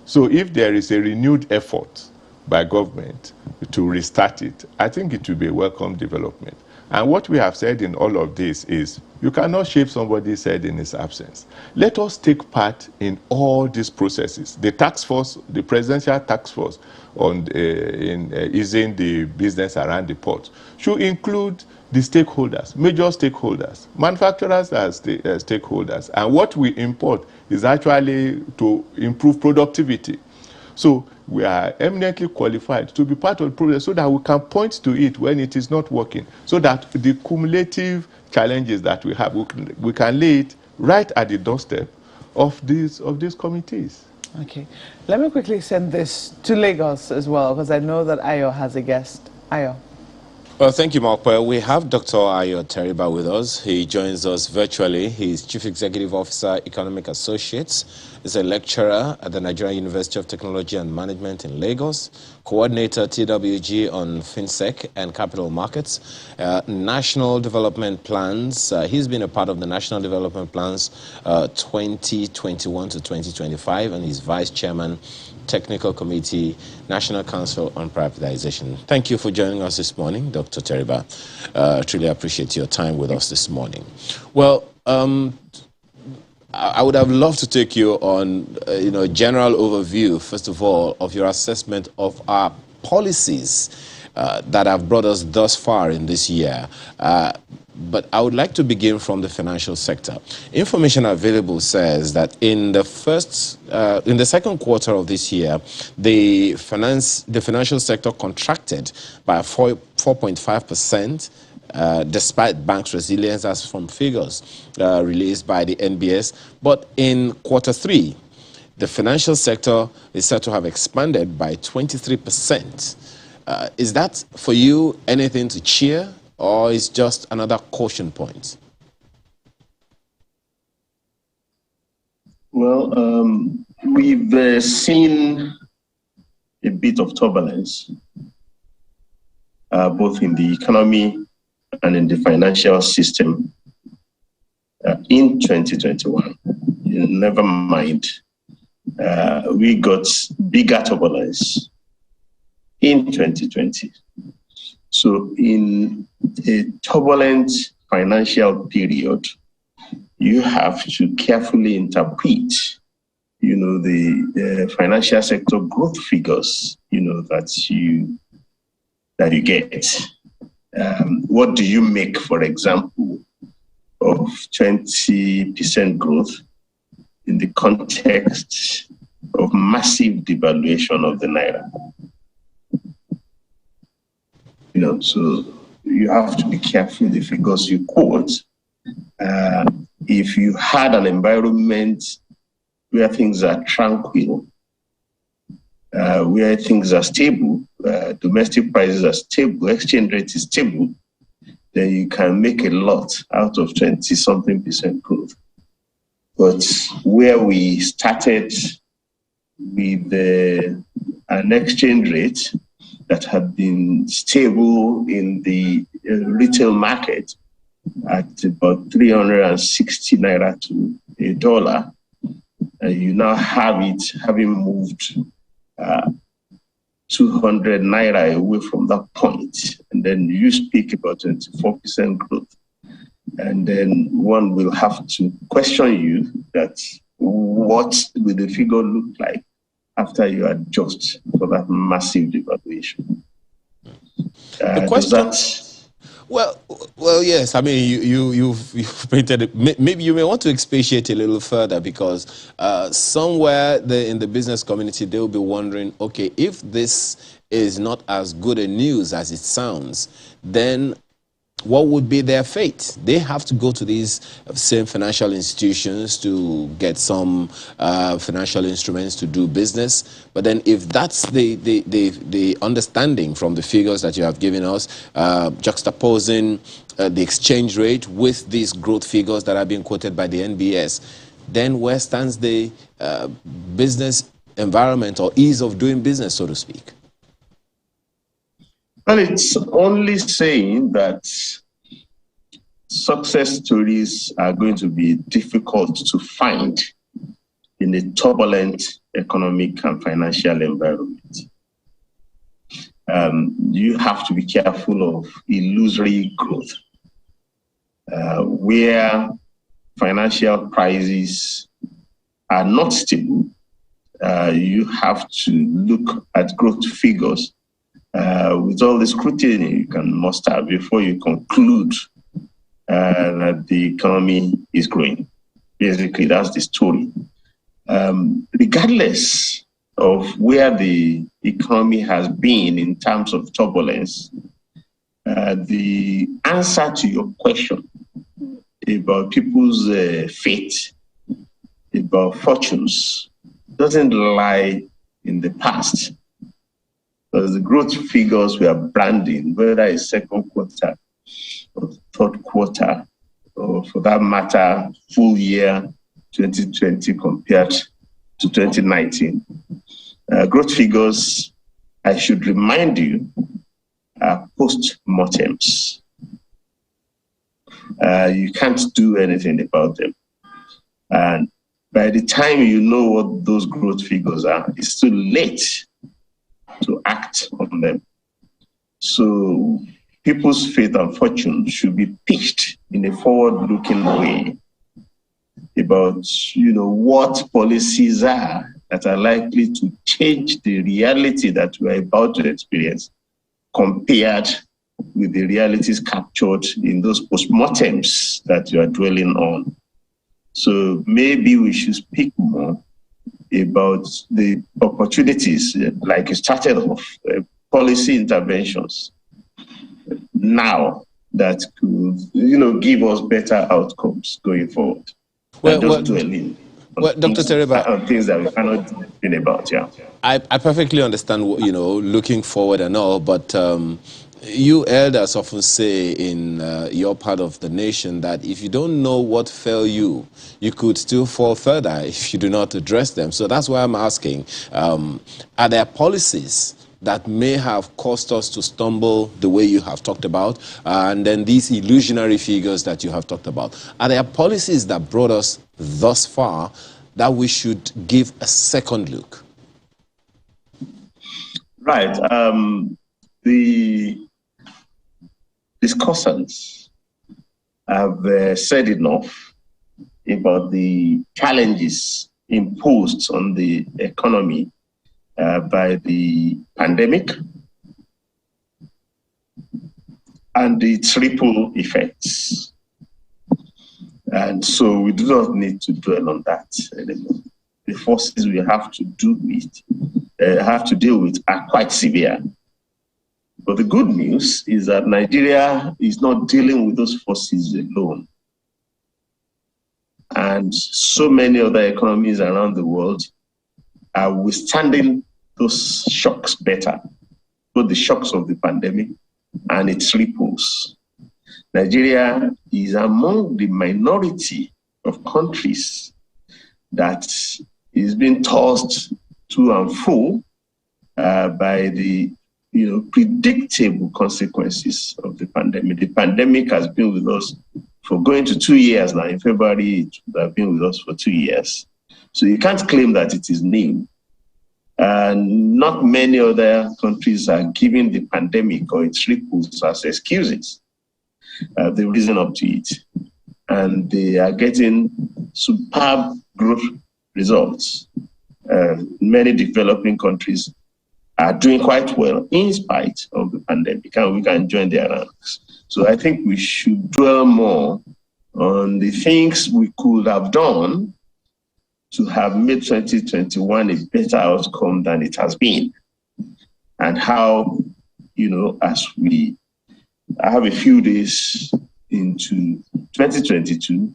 So if there is a renewed effort by government to restart it, I think it will be a welcome development. And what we have said in all of this is, you cannot shave somebody's head in his absence. Let us take part in all these processes. The task force, the presidential task force on easing the business around the port should include the stakeholders, major stakeholders, manufacturers as stakeholders. And what we import is actually to improve productivity. So we are eminently qualified to be part of the process so that we can point to it when it is not working, so that the cumulative challenges that we have, we can lay it right at the doorstep of these committees. Okay. Let me quickly send this to Lagos as well, because I know that Ayo has a guest. Ayo. Well, thank you, Mark. We have Dr. Ayo Teriba with us. He joins us virtually. He's Chief Executive Officer, Economic Associates. He's a lecturer at the Nigerian University of Technology and Management in Lagos, coordinator TWG on FinSec and capital markets, national development plans. He's been a part of the national development plans 2021 to 2025, and he's vice chairman, Technical Committee, National Council on Privatization. Thank you for joining us this morning, Dr. Teriba. Truly appreciate your time with us this morning. Well, I would have loved to take you on, general overview, first of all, of your assessment of our policies that have brought us thus far in this year. But I would like to begin from the financial sector. Information available says that in the second quarter of this year, the financial sector contracted by 4.5%. Despite banks' resilience, as from figures released by the NBS. But in quarter three, the financial sector is said to have expanded by 23%. Is that, for you, anything to cheer, or is just another caution point? Well, we've seen a bit of turbulence, both in the economy and in the financial system in 2021. Never mind, we got bigger turbulence in 2020. So in a turbulent financial period, you have to carefully interpret, the financial sector growth figures, that you get. What do you make, for example, of 20% growth in the context of massive devaluation of the naira? So you have to be careful the figures you quote. If you had an environment where things are tranquil, where things are stable, domestic prices are stable, exchange rate is stable, then you can make a lot out of 20-something% growth. But where we started with an exchange rate that had been stable in the retail market at about 360 naira to $1, you now have it having moved 200 naira away from that point, and then you speak about 24% growth, and then one will have to question you that what will the figure look like after you adjust for that massive devaluation. The question. Well, yes. I mean, you've painted it. Maybe you may want to expatiate a little further, because somewhere in the business community, they will be wondering, okay, if this is not as good a news as it sounds, then what would be their fate? They have to go to these same financial institutions to get some financial instruments to do business. But then if that's the understanding from the figures that you have given us, juxtaposing the exchange rate with these growth figures that are being quoted by the NBS, then where stands the business environment or ease of doing business, so to speak? Well, it's only saying that success stories are going to be difficult to find in a turbulent economic and financial environment. You have to be careful of illusory growth, where financial prices are not stable. You have to look at growth figures with all the scrutiny you can muster before you conclude that the economy is growing. Basically, that's the story. Regardless of where the economy has been in terms of turbulence, the answer to your question about people's fate, about fortunes, doesn't lie in the past. Because the growth figures we are branding, whether it's second quarter or third quarter, or for that matter, full year 2020 compared to 2019, growth figures, I should remind you, are post-mortems. You can't do anything about them. And by the time you know what those growth figures are, it's too late to act on them. So people's faith and fortune should be pitched in a forward-looking way about, what policies are that are likely to change the reality that we're about to experience compared with the realities captured in those postmortems that you are dwelling on. So maybe we should speak more about the opportunities, like you started off, policy interventions now that could, give us better outcomes going forward. Dwelling Dr. Tereba, on things that we cannot do anything about, yeah. I perfectly understand, looking forward and all, but you elders often say in your part of the nation that if you don't know what fell you, you could still fall further if you do not address them. So that's why I'm asking, are there policies that may have caused us to stumble the way you have talked about, and then these illusionary figures that you have talked about? Are there policies that brought us thus far that we should give a second look? Right. The discussants have said enough about the challenges imposed on the economy by the pandemic and its ripple effects. And so we do not need to dwell on that anymore. The forces we have to deal with are quite severe. But the good news is that Nigeria is not dealing with those forces alone. And so many other economies around the world are withstanding those shocks better, both the shocks of the pandemic and its ripples. Nigeria is among the minority of countries that is being tossed to and fro by the predictable consequences of the pandemic. The pandemic has been with us for going to 2 years now. In February, it would have been with us for 2 years. So you can't claim that it is new. And not many other countries are giving the pandemic or its ripples as excuses. They reason up to it. And they are getting superb growth results. Many developing countries are doing quite well in spite of the pandemic, and we can join their ranks. So I think we should dwell more on the things we could have done to have made 2021 a better outcome than it has been. And how, as we have a few days into 2022,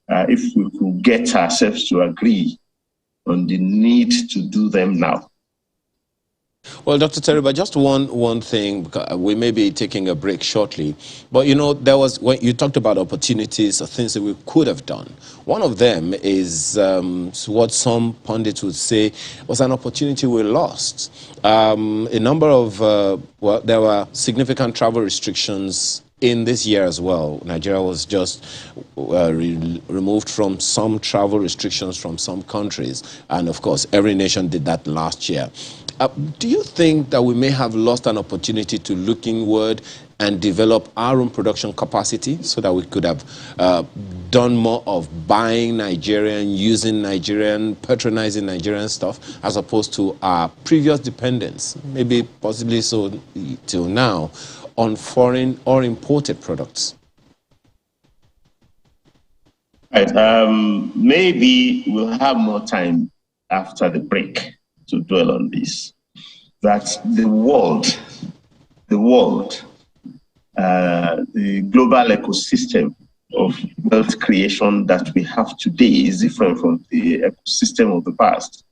if we could get ourselves to agree on the need to do them now. Well, Dr. Teriba, just one thing, because we may be taking a break shortly, but you know, there was, when you talked about opportunities or things that we could have done. One of them is what some pundits would say was an opportunity we lost. A number of, well, there were significant travel restrictions in this year as well. Nigeria was just removed from some travel restrictions from some countries. And of course, every nation did that last year. Do you think that we may have lost an opportunity to look inward and develop our own production capacity so that we could have done more of buying Nigerian, using Nigerian, patronizing Nigerian stuff, as opposed to our previous dependence, maybe possibly so till now, on foreign or imported products? Right. Maybe we'll have more time after the break to dwell on this. That the global ecosystem of wealth creation that we have today is different from the ecosystem of the past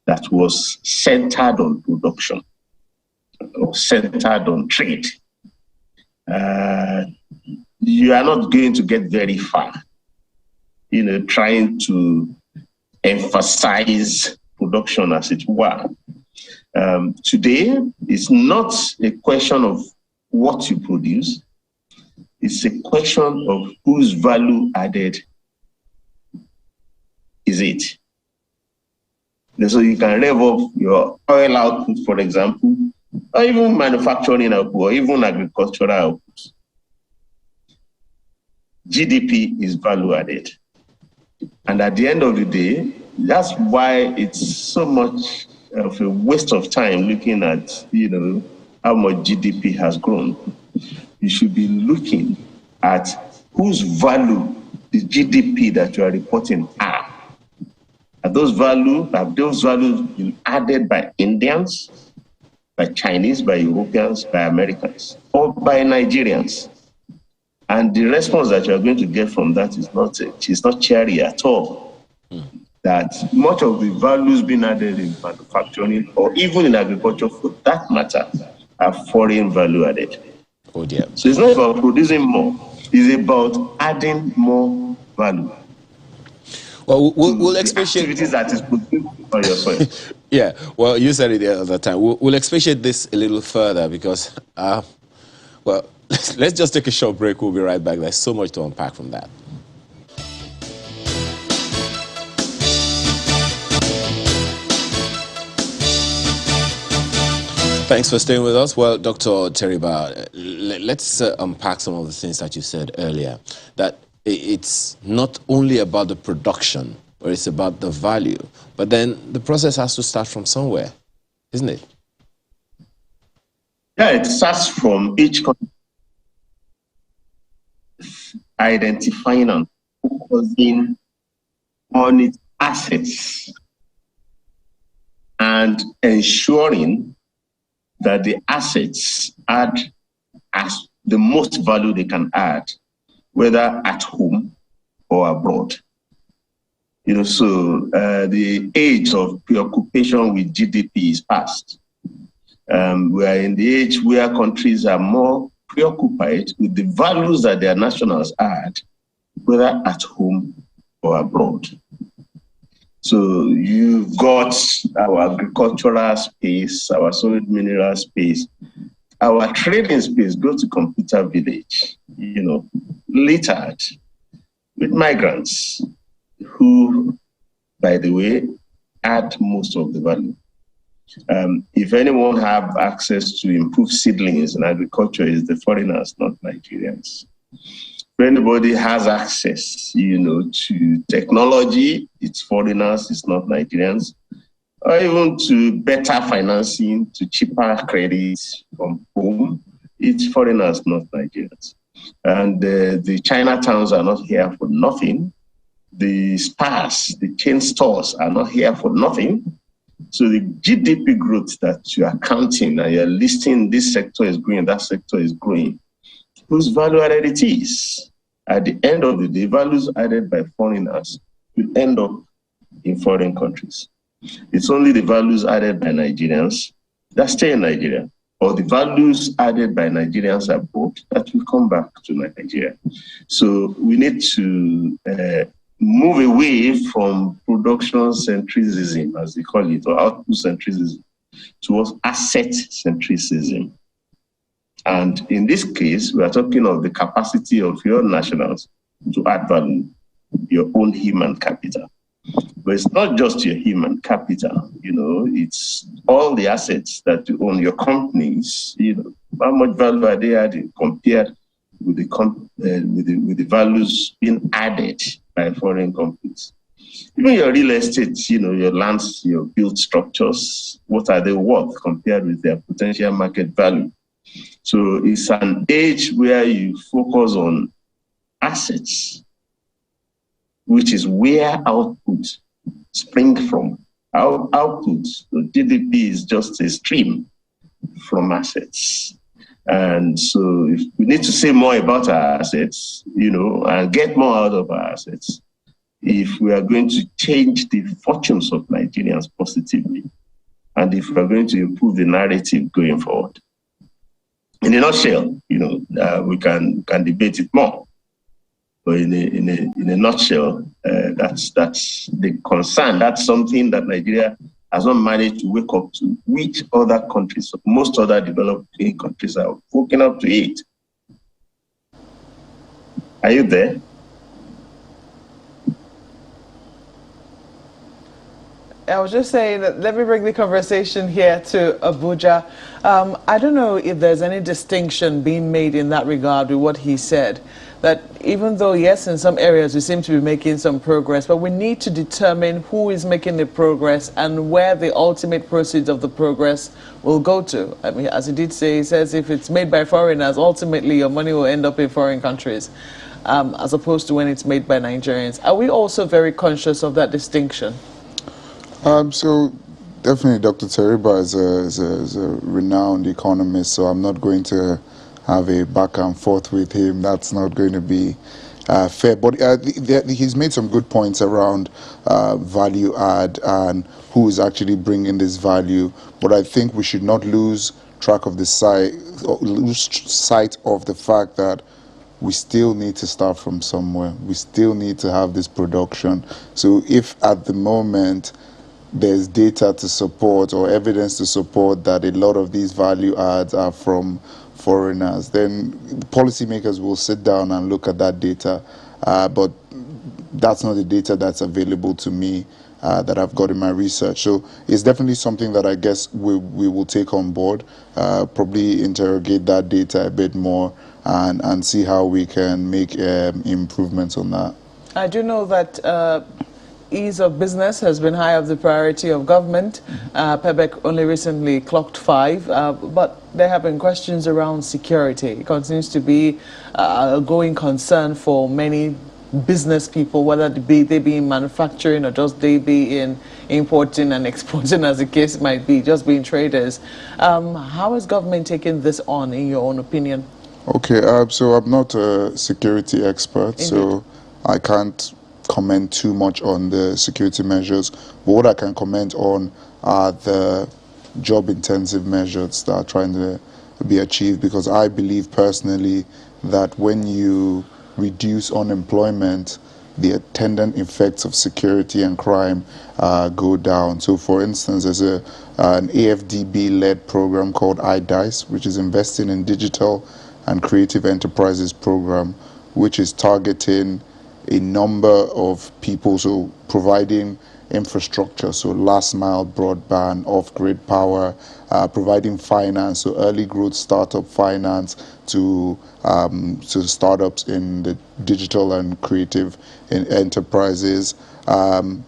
that was centered on production or centered on trade. You are not going to get very far, you know, trying to emphasize production, as it were. Today, it's not a question of what you produce. It's a question of whose value added is it. So you can rev up your oil output, for example, or even manufacturing output, or even agricultural output. GDP is value added. And at the end of the day, that's why it's so much of a waste of time looking at, you know, how much GDP has grown. You should be looking at whose value the GDP that you are reporting are. Have those values been added by Indians, by Chinese, by Europeans, by Americans, or by Nigerians? And the response that you are going to get from that is not cheery at all. That much of the values being added in manufacturing or even in agriculture, for that matter, are foreign value added. Oh dear. So it's not about producing more, it's about adding more value. Well, we'll expatiate activities that is produced on your soil. Yeah, well, you said it the other time. We'll expatiate this a little further because, well, let's just take a short break. We'll be right back. There's so much to unpack from that. Thanks for staying with us. Well, Dr. Teriba, let's unpack some of the things that you said earlier, that it's not only about the production, or it's about the value, but then the process has to start from somewhere, isn't it? Yeah, it starts from each country identifying and focusing on its assets and ensuring that the assets add as the most value they can add, whether at home or abroad. You know, so the age of preoccupation with GDP is past. We are in the age where countries are more preoccupied with the values that their nationals add, whether at home or abroad. So you've got our agricultural space, our solid mineral space, our trading space. Go to Computer Village, you know, littered with migrants who, by the way, add most of the value. If anyone have access to improved seedlings in agriculture, is the foreigners, not Nigerians. If anybody has access, you know, to technology, it's foreigners, it's not Nigerians, or even to better financing, to cheaper credits from home, it's foreigners, not Nigerians. And the Chinatowns are not here for nothing. The spas, the chain stores are not here for nothing. So the GDP growth that you are counting and you're listing, this sector is growing, that sector is growing, whose value added it is. At the end of the day, values added by foreigners will end up in foreign countries. It's only the values added by Nigerians that stay in Nigeria, or the values added by Nigerians abroad that will come back to Nigeria. So we need to move away from production centricism, as they call it, or output centricism, towards asset centricism. And in this case, we are talking of the capacity of your nationals to add value, your own human capital. But it's not just your human capital, it's all the assets that you own, your companies, how much value are they adding compared with the values being added by foreign companies. Even your real estate, your lands, your built structures, what are they worth compared with their potential market value? So it's an age where you focus on assets, which is where output springs from. Our output, the GDP, is just a stream from assets. And so if we need to say more about our assets, and get more out of our assets, if we are going to change the fortunes of Nigerians positively, and if we are going to improve the narrative going forward. In a nutshell, we can debate it more. But in a nutshell, that's the concern. That's something that Nigeria has not managed to wake up to, which other countries, most other developing countries, are waking up to it. Are you there? I was just saying that let me bring the conversation here to Abuja. I don't know if there's any distinction being made in that regard with what he said, that even though, yes, in some areas we seem to be making some progress, but we need to determine who is making the progress and where the ultimate proceeds of the progress will go to. I mean, as he did say, he says if it's made by foreigners, ultimately your money will end up in foreign countries, as opposed to when it's made by Nigerians. Are we also very conscious of that distinction? So definitely Dr. Teriba is a renowned economist, so I'm not going to have a back and forth with him. That's not going to be fair. But he's made some good points around value add and who is actually bringing this value. But I think we should not lose track of lose sight of the fact that we still need to start from somewhere. We still need to have this production. So if at the moment there's data to support or evidence to support that a lot of these value adds are from foreigners, then policymakers will sit down and look at that data. But that's not the data that's available to me that I've got in my research. So it's definitely something that I guess we will take on board, probably interrogate that data a bit more and see how we can make improvements on that. I do know that ease of business has been high of the priority of government. PEBEC only recently clocked 5, but there have been questions around security. It continues to be a going concern for many business people, whether they be in manufacturing or just they be in importing and exporting, as the case might be, just being traders. How is government taking this on, in your own opinion? Okay, so I'm not a security expert, Indeed. So I can't comment too much on the security measures, but what I can comment on are the job-intensive measures that are trying to be achieved, because I believe personally that when you reduce unemployment, the attendant effects of security and crime go down. So for instance, there's an AFDB-led program called iDice, which is investing in digital and creative enterprises program, which is targeting a number of people, so providing infrastructure, so last mile broadband, off-grid power, providing finance, so early growth startup finance to startups in the digital and creative enterprises,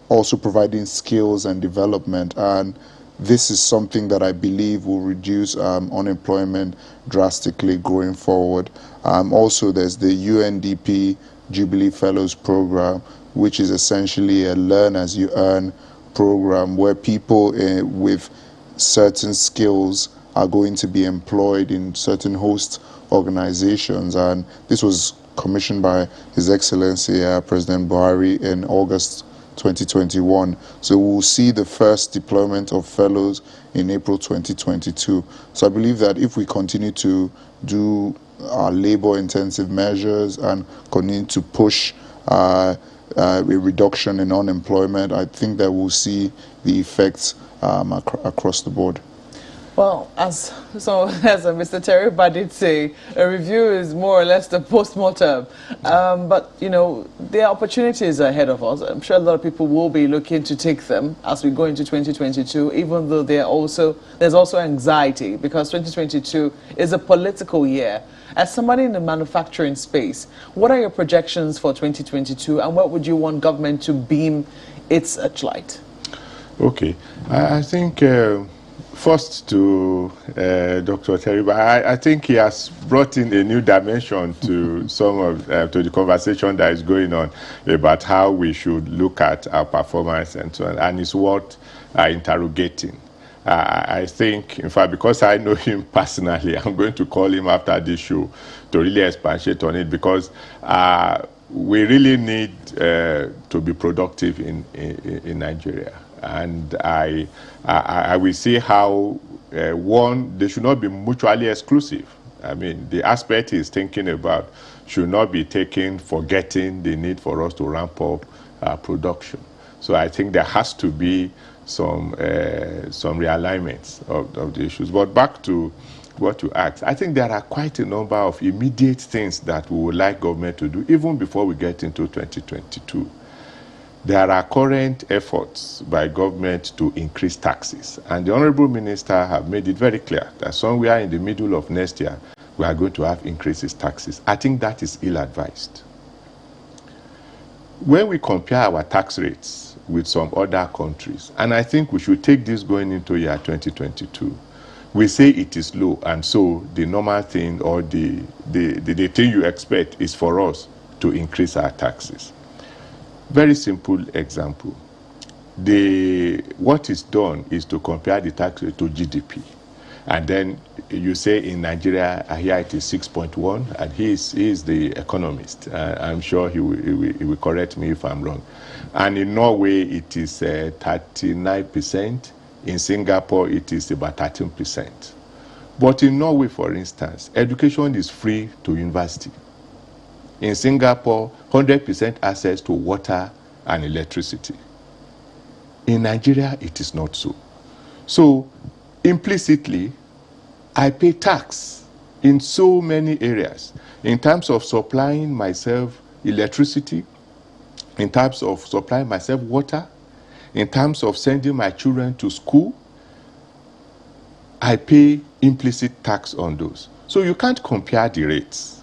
also providing skills and development. And this is something that I believe will reduce unemployment drastically going forward. Also, there's the UNDP Jubilee Fellows Program, which is essentially a learn as you earn program where people with certain skills are going to be employed in certain host organizations. And this was commissioned by His Excellency President Buhari in August 2021. So we'll see the first deployment of fellows in April 2022. So I believe that if we continue to do our labor-intensive measures and continue to push a reduction in unemployment, I think that we'll see the effects across the board. Well, as Mr. Teriba did say, a review is more or less the post-mortem. But, you know, there are opportunities ahead of us. I'm sure a lot of people will be looking to take them as we go into 2022, even though there's also anxiety, because 2022 is a political year. As somebody in the manufacturing space, what are your projections for 2022, and what would you want government to beam its searchlight? Okay. I think... First to Dr. Teriba, I think he has brought in a new dimension to to the conversation that is going on about how we should look at our performance and so on, and it's worth interrogating. I think, in fact, because I know him personally, I'm going to call him after this show to really expatiate on it, because we really need to be productive in Nigeria. And I will see how, one, they should not be mutually exclusive. I mean, the aspect he's thinking about should not be taken forgetting the need for us to ramp up production. So I think there has to be some realignments of the issues. But back to what you asked, I think there are quite a number of immediate things that we would like government to do even before we get into 2022. There are current efforts by government to increase taxes, and the Honorable Minister have made it very clear that somewhere in the middle of next year, we are going to have increases taxes. I think that is ill-advised. When we compare our tax rates with some other countries, and I think we should take this going into year 2022, we say it is low, and so the normal thing or the thing you expect is for us to increase our taxes. Very simple example. What is done is to compare the tax rate to GDP. And then you say in Nigeria, here it is 6.1, and he is the economist. I'm sure he will correct me if I'm wrong. And in Norway, it is 39%. In Singapore, it is about 13%. But in Norway, for instance, education is free to university. In Singapore, 100% access to water and electricity. In Nigeria, it is not so. So, implicitly, I pay tax in so many areas. In terms of supplying myself electricity, in terms of supplying myself water, in terms of sending my children to school, I pay implicit tax on those. So you can't compare the rates.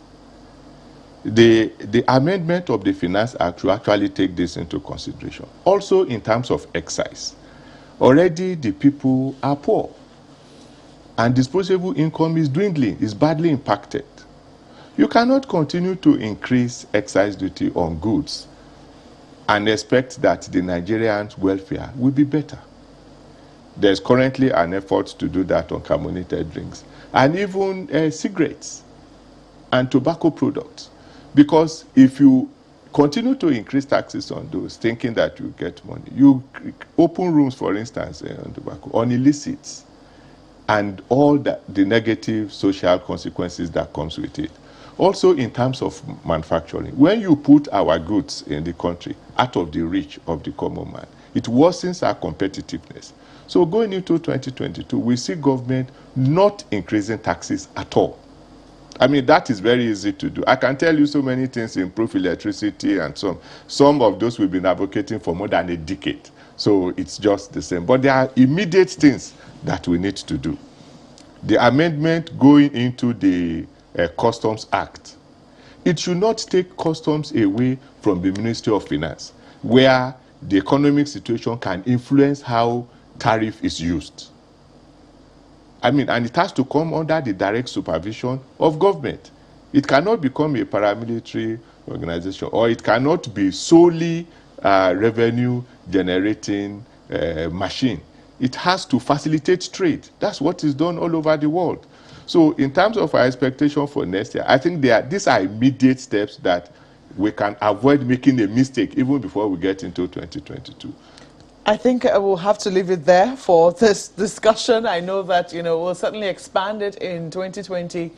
The amendment of the Finance Act will actually take this into consideration. Also in terms of excise. Already the people are poor, and disposable income is dwindling, is badly impacted. You cannot continue to increase excise duty on goods and expect that the Nigerians' welfare will be better. There's currently an effort to do that on carbonated drinks, and even cigarettes and tobacco products. Because if you continue to increase taxes on those, thinking that you get money, you open rooms, for instance, on tobacco, on illicits, and all the negative social consequences that comes with it. Also in terms of manufacturing, when you put our goods in the country out of the reach of the common man, it worsens our competitiveness. So going into 2022, we see government not increasing taxes at all. I mean, that is very easy to do. I can tell you so many things, improve electricity and some of those we've been advocating for more than a decade. So it's just the same. But there are immediate things that we need to do. The amendment going into the Customs Act, it should not take customs away from the Ministry of Finance, where the economic situation can influence how tariff is used. I mean, and it has to come under the direct supervision of government. It cannot become a paramilitary organization, or it cannot be solely revenue generating machine. It has to facilitate trade. That's what is done all over the world. So in terms of our expectation for next year, I think these are immediate steps that we can avoid making a mistake even before we get into 2022? I think I will have to leave it there for this discussion. I know that, we'll certainly expand it in 2022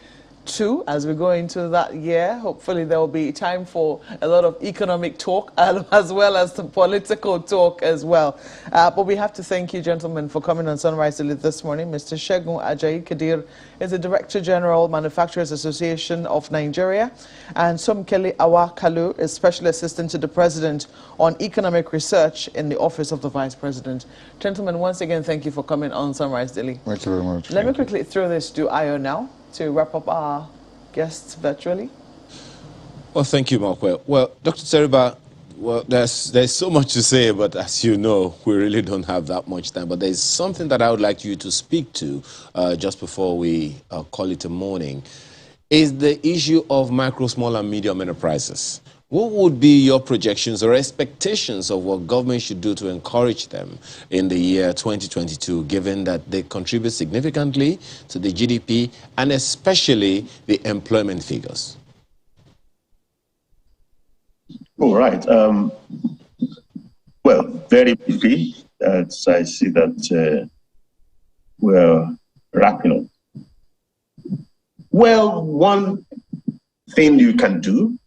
as we go into that year. Hopefully there will be time for a lot of economic talk as well as some political talk as well. But we have to thank you, gentlemen, for coming on Sunrise Daily this morning. Mr. Segun Ajayi Kadir is the Director General, Manufacturers Association of Nigeria, and Somkele Awakalu is Special Assistant to the President on Economic Research in the Office of the Vice President. Gentlemen, once again, thank you for coming on Sunrise Daily. Thank you very much. Let me quickly throw this to Ayo now to wrap up our guests virtually. Well, thank you, Mark. Well, Dr. Teriba, well, there's so much to say, but as you know, we really don't have that much time. But there's something that I would like you to speak to just before we call it a morning, is the issue of micro, small, and medium enterprises. What would be your projections or expectations of what government should do to encourage them in the year 2022, given that they contribute significantly to the GDP and especially the employment figures? All right. Well, very briefly, as I see that we're wrapping up. Well, one thing you can do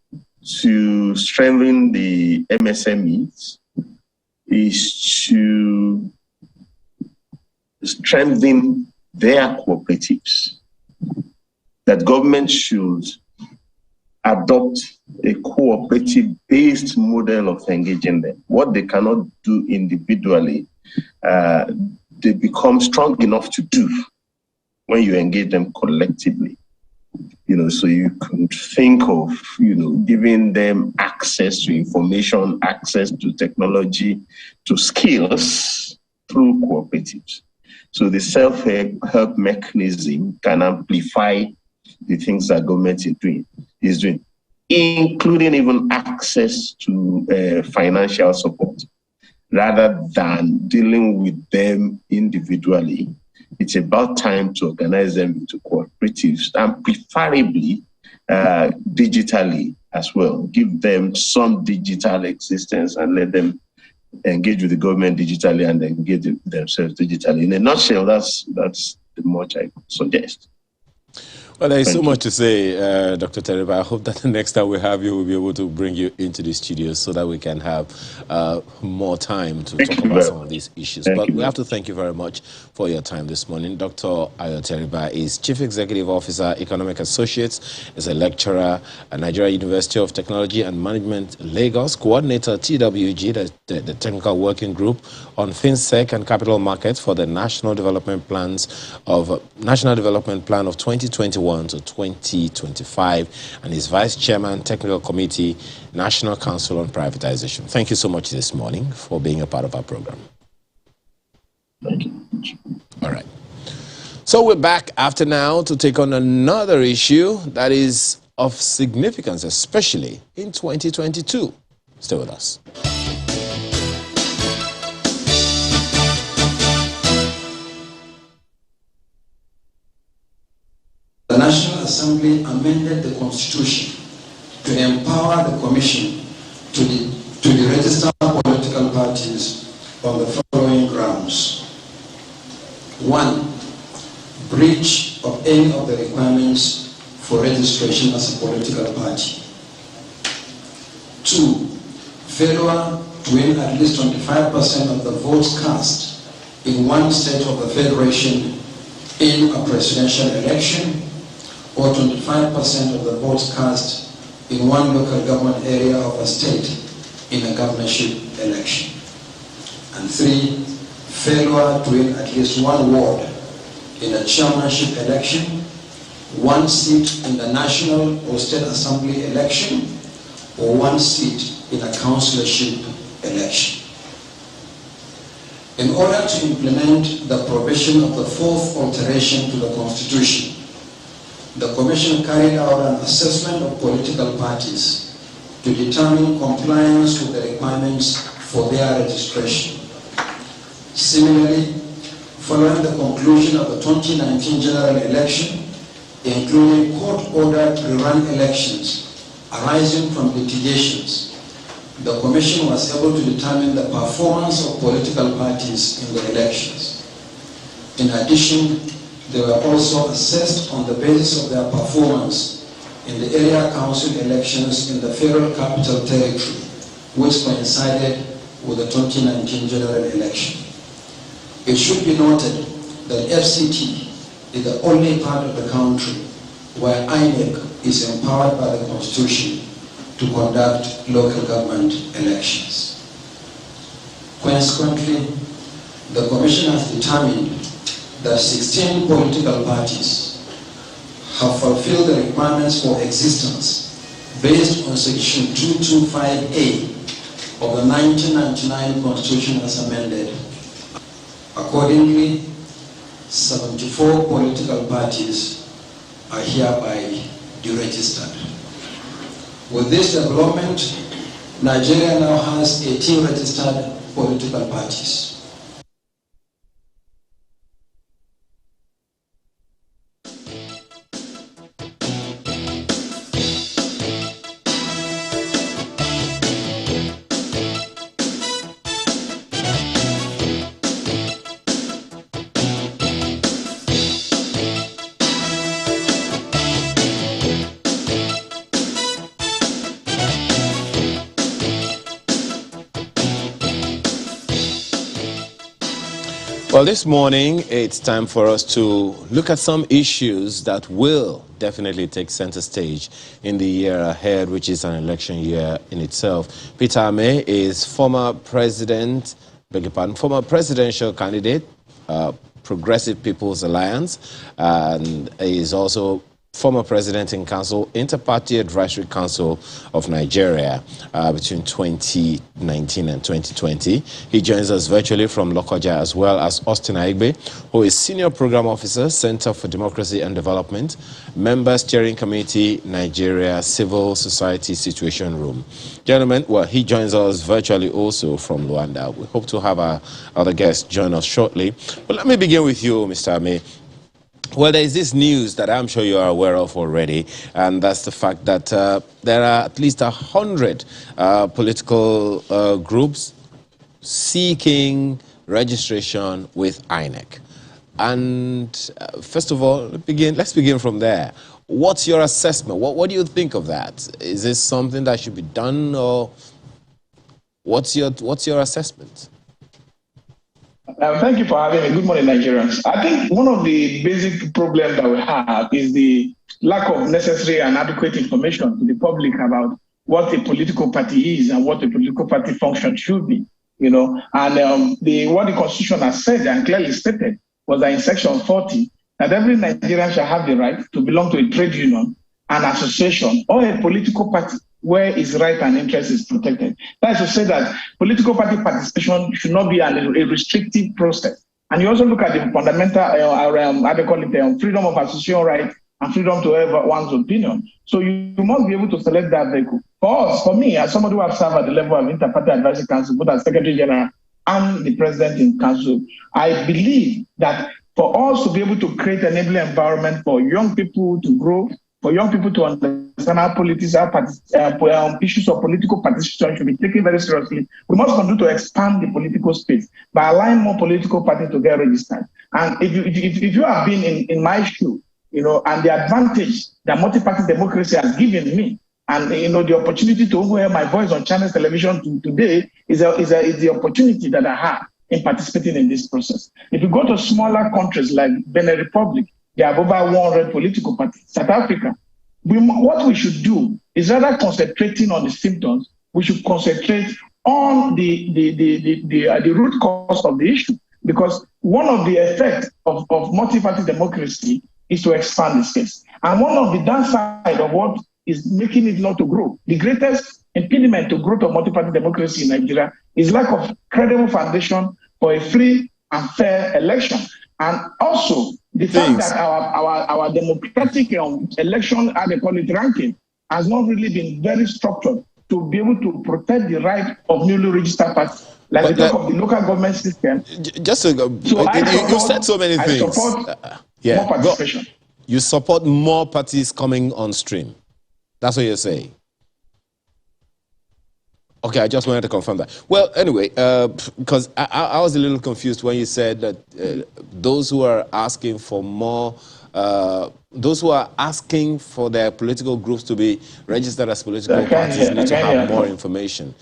to strengthen the MSMEs is to strengthen their cooperatives. That government should adopt a cooperative-based model of engaging them. What they cannot do individually, they become strong enough to do when you engage them collectively. So you could think of, giving them access to information, access to technology, to skills through cooperatives. So the self-help mechanism can amplify the things that government is doing, including even access to financial support. Rather than dealing with them individually, it's about time to organize them into cooperatives and preferably digitally as well. Give them some digital existence and let them engage with the government digitally and engage themselves digitally. In a nutshell, that's the much I could suggest. Well, there is so much to say, Dr. Teriba. I hope that the next time we have you, we'll be able to bring you into the studio so that we can have more time to talk about some of these issues. But we have to thank you very much for your time this morning. Dr. Ayo Teriba is Chief Executive Officer, Economic Associates, is a lecturer at Nigerian University of Technology and Management, Lagos, coordinator TWG, the Technical Working Group on FinSec and Capital Markets for the National Development Plan of 2021 to 2025, and is Vice Chairman, Technical Committee, National Council on Privatization. Thank you so much this morning for being a part of our program. Thank you. All right. So we're back after now to take on another issue that is of significance, especially in 2022. Stay with us. The National Assembly amended the Constitution to empower the Commission to register political parties on the following grounds. 1. Breach of any of the requirements for registration as a political party. 2. Failure to win at least 25% of the votes cast in one state of the Federation in a presidential election, or 25% of the votes cast in one local government area of a state in a governorship election. And 3, failure to win at least one ward in a chairmanship election, one seat in the National or State Assembly election, or one seat in a councillorship election. In order to implement the provision of the 4th alteration to the Constitution, the Commission carried out an assessment of political parties to determine compliance with the requirements for their registration. Similarly, following the conclusion of the 2019 general election, including court-ordered rerun elections, arising from litigations, the Commission was able to determine the performance of political parties in the elections. In addition, they were also assessed on the basis of their performance in the area council elections in the Federal Capital Territory, which coincided with the 2019 general election. It should be noted that FCT is the only part of the country where INEC is empowered by the Constitution to conduct local government elections. Consequently, the Commission has determined that 16 political parties have fulfilled the requirements for existence based on Section 225A of the 1999 Constitution as amended. Accordingly, 74 political parties are hereby deregistered. With this development, Nigeria now has 18 registered political parties. Well, this morning, it's time for us to look at some issues that will definitely take center stage in the year ahead, which is an election year in itself. Peter Ame is former presidential candidate, Progressive People's Alliance, and is also former president in council, Interparty Advisory Council of Nigeria between 2019 and 2020. He joins us virtually from Lokoja, as well as Austin Aigbe, who is Senior Program Officer, Center for Democracy and Development, Member Steering Committee, Nigeria Civil Society Situation Room. Gentlemen, well, he joins us virtually also from Luanda. We hope to have our other guests join us shortly. But let me begin with you, Mr. Ame. Well, there is this news that I'm sure you are aware of already, and that's the fact that there are at least 100 political groups seeking registration with INEC. And first of all, let's begin from there. What's your assessment? What do you think of that? Is this something that should be done, or what's your assessment? Thank you for having me. Good morning, Nigerians. I think one of the basic problems that we have is the lack of necessary and adequate information to the public about what a political party is and what a political party function should be. And what the Constitution has said and clearly stated was that in Section 40, that every Nigerian shall have the right to belong to a trade union, an association, or a political party where his right and interest is protected. That is to say that political party participation should not be a restrictive process. And you also look at the fundamental, freedom of association right and freedom to have one's opinion. So you must be able to select that vehicle. For me, as somebody who has served at the level of Interparty Advisory Council, both as Secretary General and the President in Council, I believe that for us to be able to create an enabling environment for young people to grow, for young people to understand how politics, issues of political participation should be taken very seriously, we must continue to expand the political space by allowing more political parties to get registered. And if you have been in my shoe, and the advantage that multi-party democracy has given me, and the opportunity to hear my voice on Channels Television today is the opportunity that I have in participating in this process. If you go to smaller countries like Benin Republic, they have over 100 political parties. South Africa, what we should do is rather concentrating on the symptoms, we should concentrate on the root cause of the issue. Because one of the effects of multi-party democracy is to expand the space. And one of the downside of what is making it not to grow, the greatest impediment to growth of multi-party democracy in Nigeria is lack of credible foundation for a free and fair election. And also, the fact that our democratic election, as they call it, ranking, has not really been very structured to be able to protect the right of newly registered parties. Like we talk of the local government system. Just to go, you said so many things. I support more participation. You support more parties coming on stream. That's what you're saying. Okay, I just wanted to confirm that. Well, anyway, because I was a little confused when you said that those who are asking for more, those who are asking for their political groups to be registered as political parties need to have more information.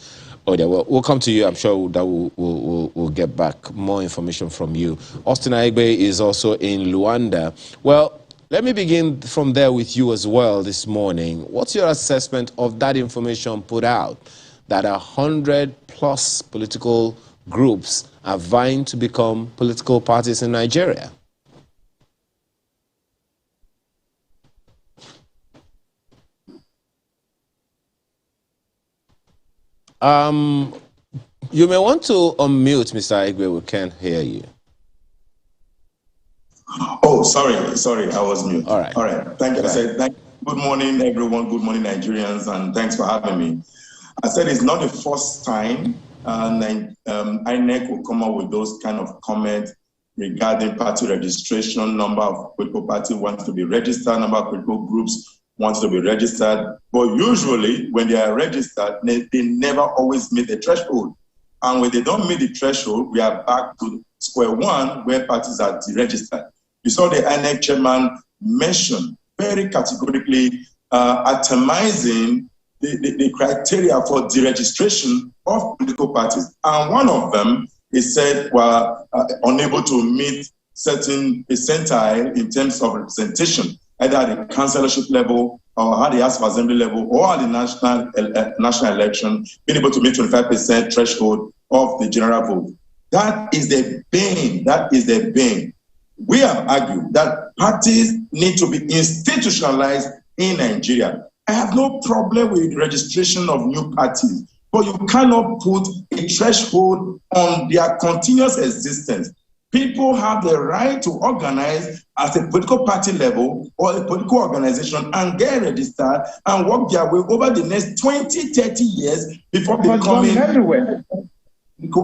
Oh, yeah, well, we'll come to you. I'm sure that we'll get back more information from you. Austin Aigbe is also in Luanda. Well, let me begin from there with you as well this morning. What's your assessment of that information put out, that 100+ political groups are vying to become political parties in Nigeria? You may want to unmute, Mr. Aigbe. We can't hear you. Oh, sorry, I was mute. All right. Thank you. Good morning, everyone. Good morning, Nigerians, and thanks for having me. I said it's not the first time INEC will come up with those kind of comments regarding party registration, number of political parties wants to be registered, number of political groups wants to be registered. But usually, when they are registered, they never always meet the threshold. And when they don't meet the threshold, we are back to square one, where parties are deregistered. You saw the INEC chairman mention very categorically atomizing the criteria for deregistration of political parties. And one of them, he said, were unable to meet certain percentile in terms of representation, either at the councillorship level or at the House of Assembly level or at the national election, being able to meet 25% threshold of the general vote. That is the bane. That is the bane. We have argued that parties need to be institutionalized in Nigeria. I have no problem with registration of new parties, but you cannot put a threshold on their continuous existence. People have the right to organize at a political party level or a political organization and get registered and work their way over the next 20, 30 years before becoming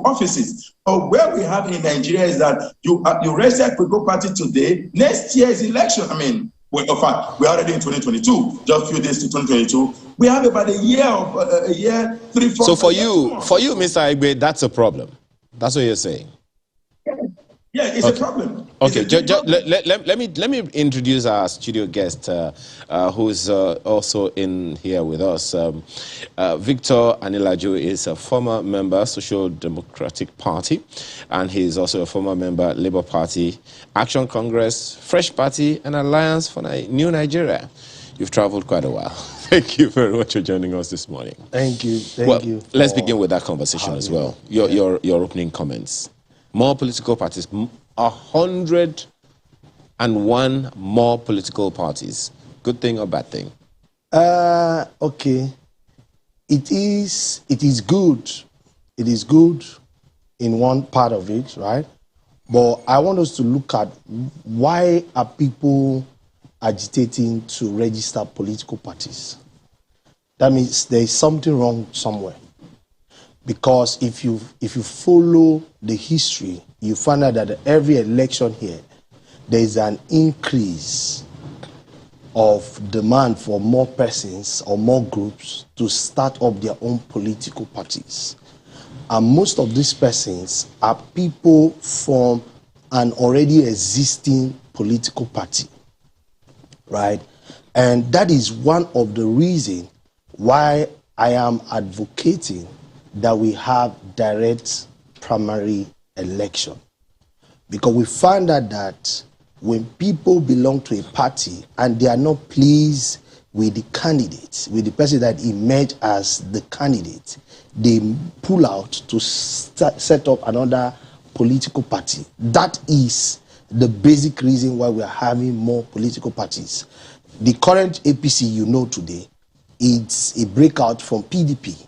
offices. But where we have in Nigeria is that you register a political party today, next year is election. I mean, we're already in 2022, just a few days to 2022. We have about a year, 3, 4. So for you, Mr. Aigbe, that's a problem. That's what you're saying. Yeah, it's a problem. Okay, let me introduce our studio guest, who's also in here with us. Victor Anilaju is a former member, Social Democratic Party, and he's also a former member, Labour Party, Action Congress, Fresh Party, and Alliance for New Nigeria. You've traveled quite a while. Thank you very much for joining us this morning. Thank you. Thank you. Let's begin with that conversation as well. Your opening comments. More political parties, 101 more political parties. Good thing or bad thing? Okay. It is good. It is good in one part of it, right? But I want us to look at why are people agitating to register political parties. That means there is something wrong somewhere. Because if you follow the history, you find out that every election here, there is an increase of demand for more persons or more groups to start up their own political parties. And most of these persons are people from an already existing political party, right? And that is one of the reasons why I am advocating that we have direct primary election. Because we find out that when people belong to a party and they are not pleased with the candidate, with the person that emerged as the candidate, they pull out to set up another political party. That is the basic reason why we are having more political parties. The current APC you know today, it's a breakout from PDP.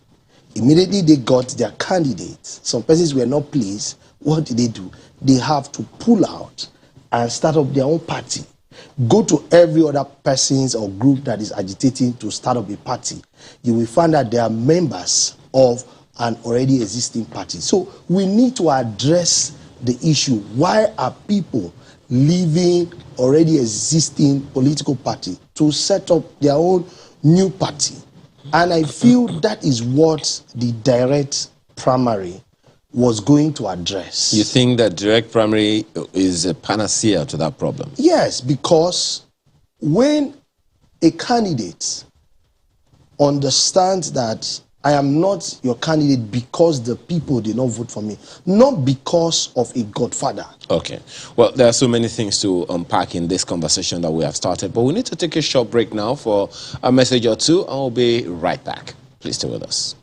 Immediately they got their candidates. Some persons were not pleased. What did they do? They have to pull out and start up their own party. Go to every other persons or group that is agitating to start up a party. You will find that they are members of an already existing party. So we need to address the issue. Why are people leaving already existing political party to set up their own new party? And I feel that is what the direct primary was going to address. You think that direct primary is a panacea to that problem? Yes, because when a candidate understands that I am not your candidate because the people did not vote for me, not because of a godfather. Okay. Well, there are so many things to unpack in this conversation that we have started, but we need to take a short break now for a message or two. I'll be right back. Please stay with us.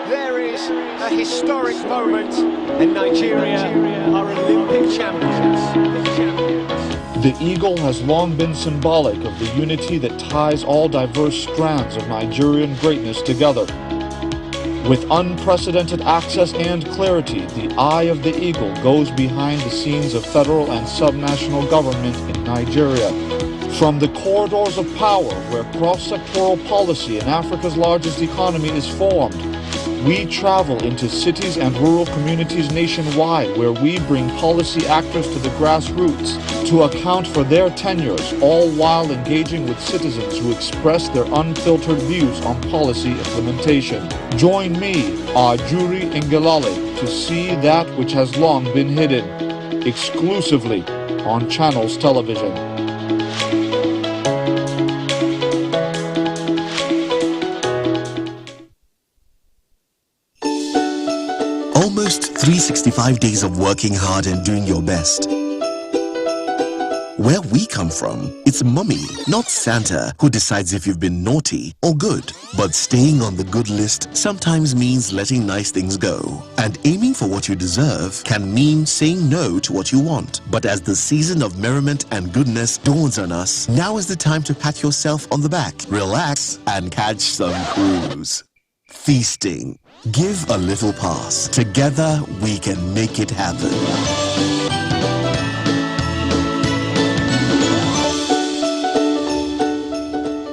There is a historic moment, and Nigeria are Olympic champions. The eagle has long been symbolic of the unity that ties all diverse strands of Nigerian greatness together. With unprecedented access and clarity, the eye of the eagle goes behind the scenes of federal and subnational government in Nigeria. From the corridors of power where cross-sectoral policy in Africa's largest economy is formed, we travel into cities and rural communities nationwide where we bring policy actors to the grassroots to account for their tenures, all while engaging with citizens who express their unfiltered views on policy implementation. Join me, Ajuri Ngelale, to see that which has long been hidden, exclusively on Channels Television. Almost 365 days of working hard and doing your best. Where we come from, it's Mummy, not Santa, who decides if you've been naughty or good. But staying on the good list sometimes means letting nice things go. And aiming for what you deserve can mean saying no to what you want. But as the season of merriment and goodness dawns on us, now is the time to pat yourself on the back, relax, and catch some cruise. Feasting. Give a little pass. Together, we can make it happen.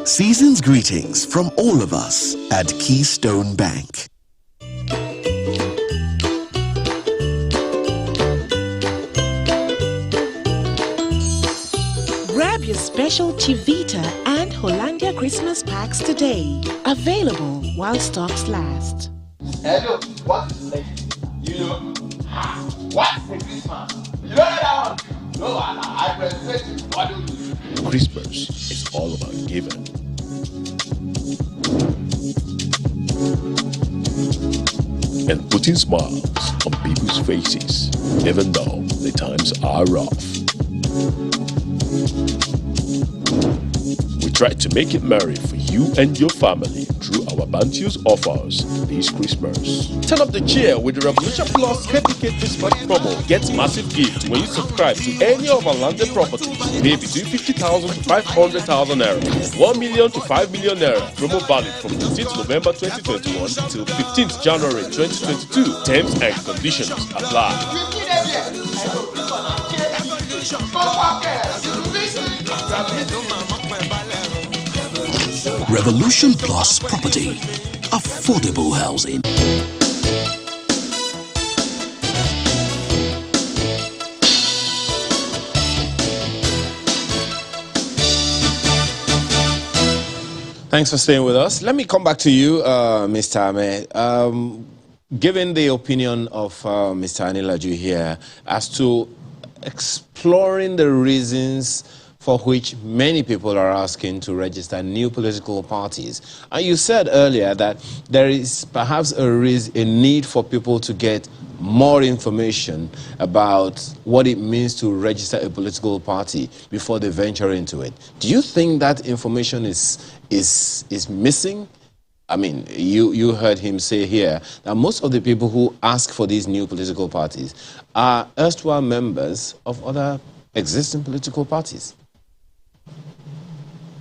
Season's greetings from all of us at Keystone Bank. Grab your special Chivita and Hollandia Christmas packs today. Available while stocks last. Hello, what is next? You know, what's the Christmas? You know that one? No, I present it. What do you do? Christmas is all about giving. And putting smiles on people's faces, even though the times are rough. We try to make it merry for you and your family through our bounteous offers this Christmas. Turn up the cheer with the Revolution Plus KPK Christmas promo. Get massive gift when you subscribe to any of our landed properties. Pay between 50,000 to 500,000 naira, 1 million to 5 million naira. Promo valid from 15th November 2021 till 15th January 2022. Terms and conditions apply. Revolution Plus Property. Affordable housing. Thanks for staying with us. Let me come back to you, Mr. Ahmed. Given the opinion of Mr. Anilaju here as to exploring the reasons for which many people are asking to register new political parties. And you said earlier that there is perhaps a need for people to get more information about what it means to register a political party before they venture into it. Do you think that information is missing? I mean, you heard him say here that most of the people who ask for these new political parties are erstwhile members of other existing political parties.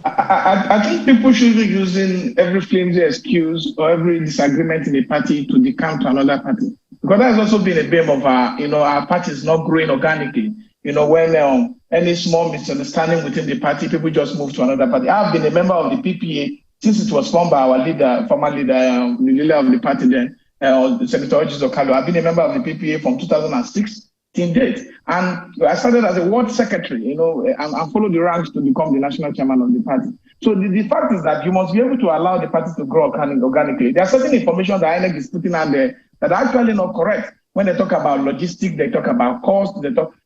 I think people should be using every flimsy excuse or every disagreement in a party to decamp to another party. Because that's also been a bane of our party is not growing organically. When any small misunderstanding within the party, people just move to another party. I've been a member of the PPA since it was formed by our leader, former leader, the leader of the party then, Senator Orji Okalo. I've been a member of the PPA from 2006 till date. And I started as a ward secretary, and followed the ranks to become the national chairman of the party. So the fact is that you must be able to allow the party to grow organically. There are certain information that INEC is putting out there that are actually not correct. When they talk about logistics, they talk about cost,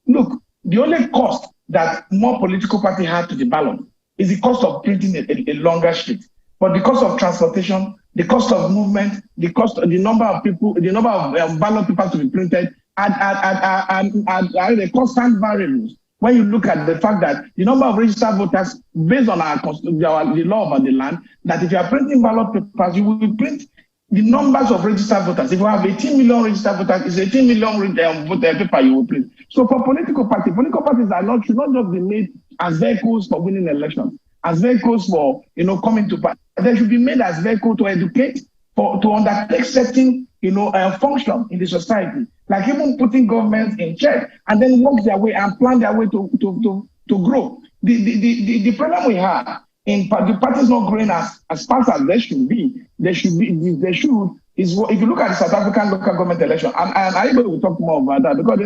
look, the only cost that more political party have to the ballot is the cost of printing a longer sheet. But the cost of transportation, the cost of movement, the number of people, the number of ballot papers to be printed, and the constant variables. When you look at the fact that the number of registered voters, based on the law of the land, that if you are printing ballot papers, you will print the numbers of registered voters. If you have 18 million registered voters, it's 18 million voter paper you will print. So for political parties should not just be made as vehicles for winning elections, as vehicles for coming to power. They should be made as vehicles to educate, to undertake certain function in the society, like even putting governments in check and then work their way and plan their way to grow. The problem we have in the parties not growing as fast as they should be. If you look at the South African local government election, and I will talk more about that because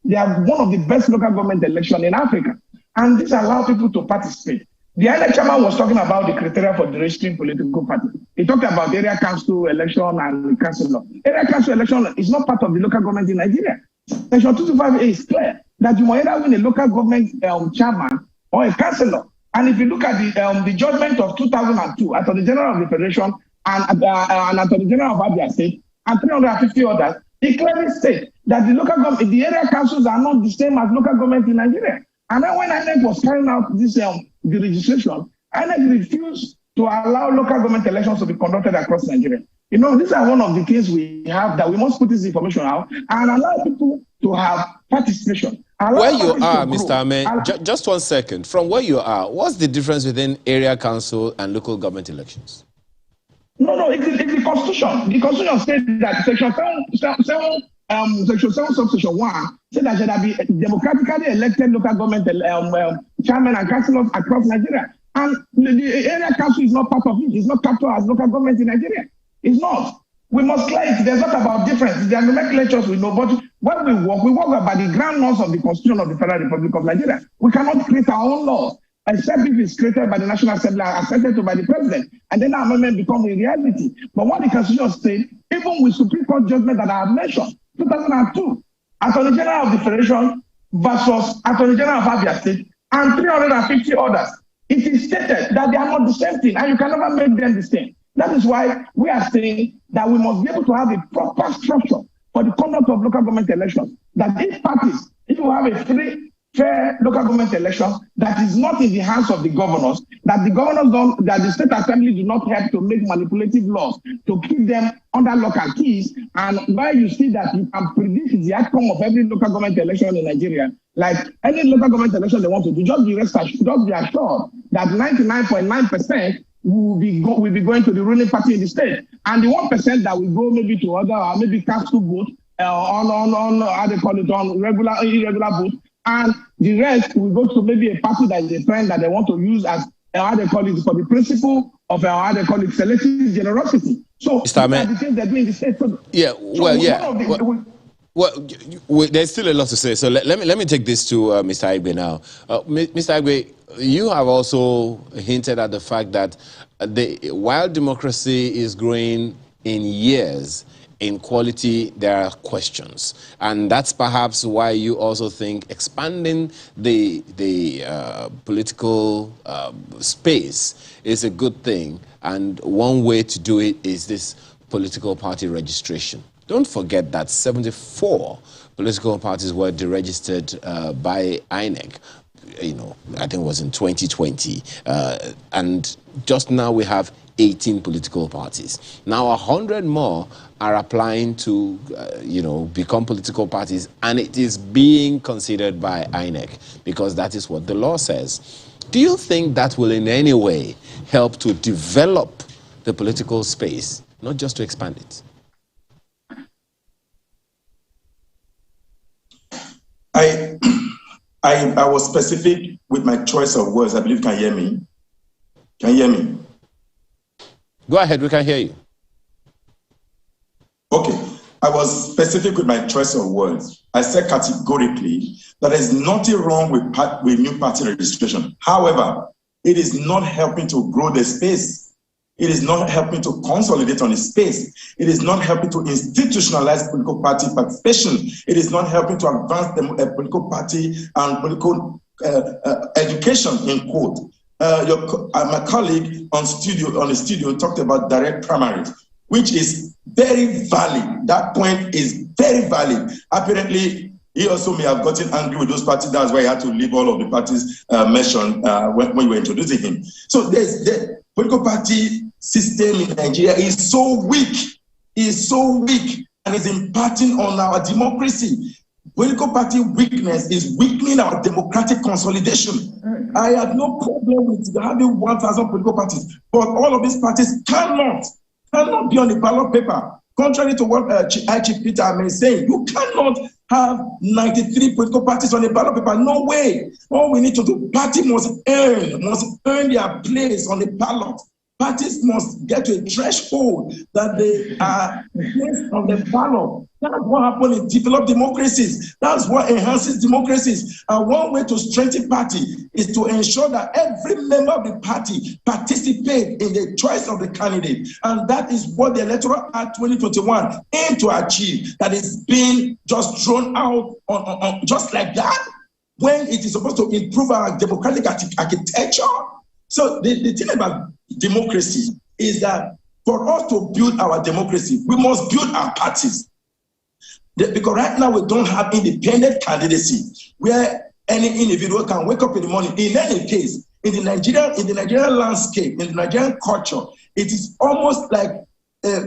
they are one of the best local government elections in Africa, and this allows people to participate. The INEC chairman was talking about the criteria for the registering political party. He talked about area council election and council. Area council election is not part of the local government in Nigeria. Section 225A is clear that you must either win a local government chairman or a councillor. And if you look at the judgment of 2002, Attorney General of the Federation and Attorney General of Abuja State and 350 others, it clearly states that the area councils are not the same as local government in Nigeria. And then when INEC was carrying out this the registration, INEC refused to allow local government elections to be conducted across Nigeria. These are one of the things we have that we must put this information out and allow people to have participation. Where you are, Mr. Ame, just 1 second. From where you are, what's the difference within area council and local government elections? No, it's the Constitution. The Constitution says that Section 7, subsection 1, says that there should be democratically elected local government chairmen and councillors across Nigeria. And the area council is not part of it. It's not captured as local government in Nigeria. It's not. We must clear it. There's not about difference. There are nomenclatures we know, but when we work by the ground laws of the Constitution of the Federal Republic of Nigeria. We cannot create our own laws, except if it's created by the National Assembly and accepted by the President, and then our amendment becomes a reality. But what the Constitution states, even with Supreme Court judgment that I have mentioned, 2002, Attorney General of the Federation versus Attorney General of Abia State and 350 others, it is stated that they are not the same thing, and you can never make them the same. That is why we are saying that we must be able to have a proper structure for the conduct of local government elections. That if parties, if you have a free, fair local government election that is not in the hands of the governors, that the state assembly do not help to make manipulative laws to keep them under lock and keys, and where you see that you can predict the outcome of every local government election in Nigeria, like any local government election they want to do, just be assured that 99.9% will be going to the ruling party in the state, and the 1% that will go maybe to other or maybe council vote on how they call it, on irregular vote, and the rest will go to maybe a party that is a friend that they want to use as how they call it for the principle of how they call it selective generosity. So these are the things they're doing in the state. Well, there's still a lot to say. So let me take this to Mr. Aigbe now. Mr. Aigbe, you have also hinted at the fact that while democracy is growing in years, in quality, there are questions. And that's perhaps why you also think expanding the political space is a good thing. And one way to do it is this political party registration. Don't forget that 74 political parties were deregistered by INEC. I think it was in 2020. And just now we have 18 political parties. Now 100 more are applying to, become political parties, and it is being considered by INEC because that is what the law says. Do you think that will in any way help to develop the political space, not just to expand it? I was specific with my choice of words. I believe you can hear me. Can you hear me? Go ahead, we can hear you. Okay. I was specific with my choice of words. I said categorically that there is nothing wrong with new party registration. However, it is not helping to grow the space. It is not helping to consolidate on the space. It is not helping to institutionalize political party participation. It is not helping to advance the political party and political education, in quote. My colleague on the studio talked about direct primaries, which is very valid. That point is very valid. Apparently, he also may have gotten angry with those parties. That's why he had to leave all of the parties mentioned when we were introducing him. So the political party system in Nigeria is so weak. And is impacting on our democracy. Political party weakness is weakening our democratic consolidation. I have no problem with having 1,000 political parties, but all of these parties cannot be on the ballot paper. Contrary to what Chief Peter may say, you cannot have 93 political parties on the ballot paper. No way. All we need to do, party must earn their place on the ballot. Parties must get to a threshold that they are placed on the ballot. That's what happens in developed democracies. That's what enhances democracies. And one way to strengthen party is to ensure that every member of the party participates in the choice of the candidate. And that is what the Electoral Act 2021 aimed to achieve. That is being just thrown out on just like that, when it is supposed to improve our democratic architecture. So the thing about democracy is that for us to build our democracy, we must build our parties. Because right now we don't have independent candidacy where any individual can wake up in the morning. In any case, in the Nigerian landscape, in the Nigerian culture, it is almost like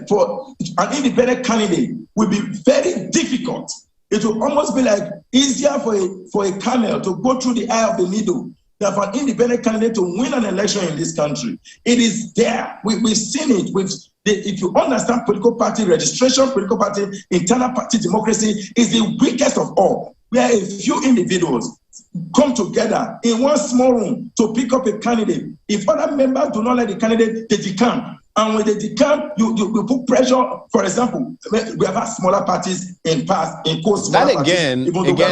for an independent candidate will be very difficult. It will almost be like easier for a camel to go through the eye of the needle than for an independent candidate to win an election in this country. It is there. We've seen it. If you understand political party registration, political party, internal party democracy is the weakest of all, where a few individuals come together in one small room to pick up a candidate. If other members do not like the candidate, they decamp. And when they decamp, you put pressure. For example, we have had smaller parties in past, in courts. That again, you don't even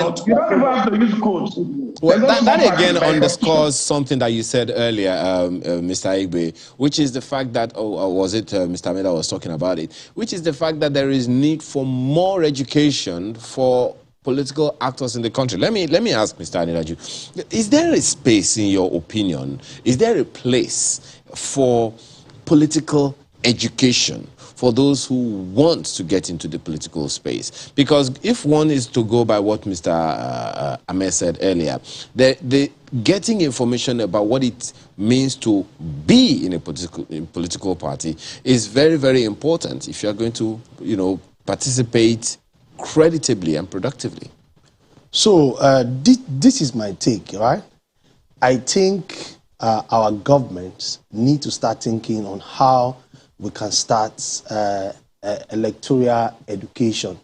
have to use codes. Well, that again underscores something that you said earlier, Mr. Igbe, which is the fact that, or was it Mr. Meda was talking about it, which is the fact that there is need for more education for political actors in the country. Let me ask Mr. Adelaju, is there a space, in your opinion, is there a place for political education for those who want to get into the political space? Because if one is to go by what Mr. Ahmed said earlier, the getting information about what it means to be in a political party is very, very important if you're going to, participate creditably and productively. So this is my take, right? I think our governments need to start thinking on how we can start electoral education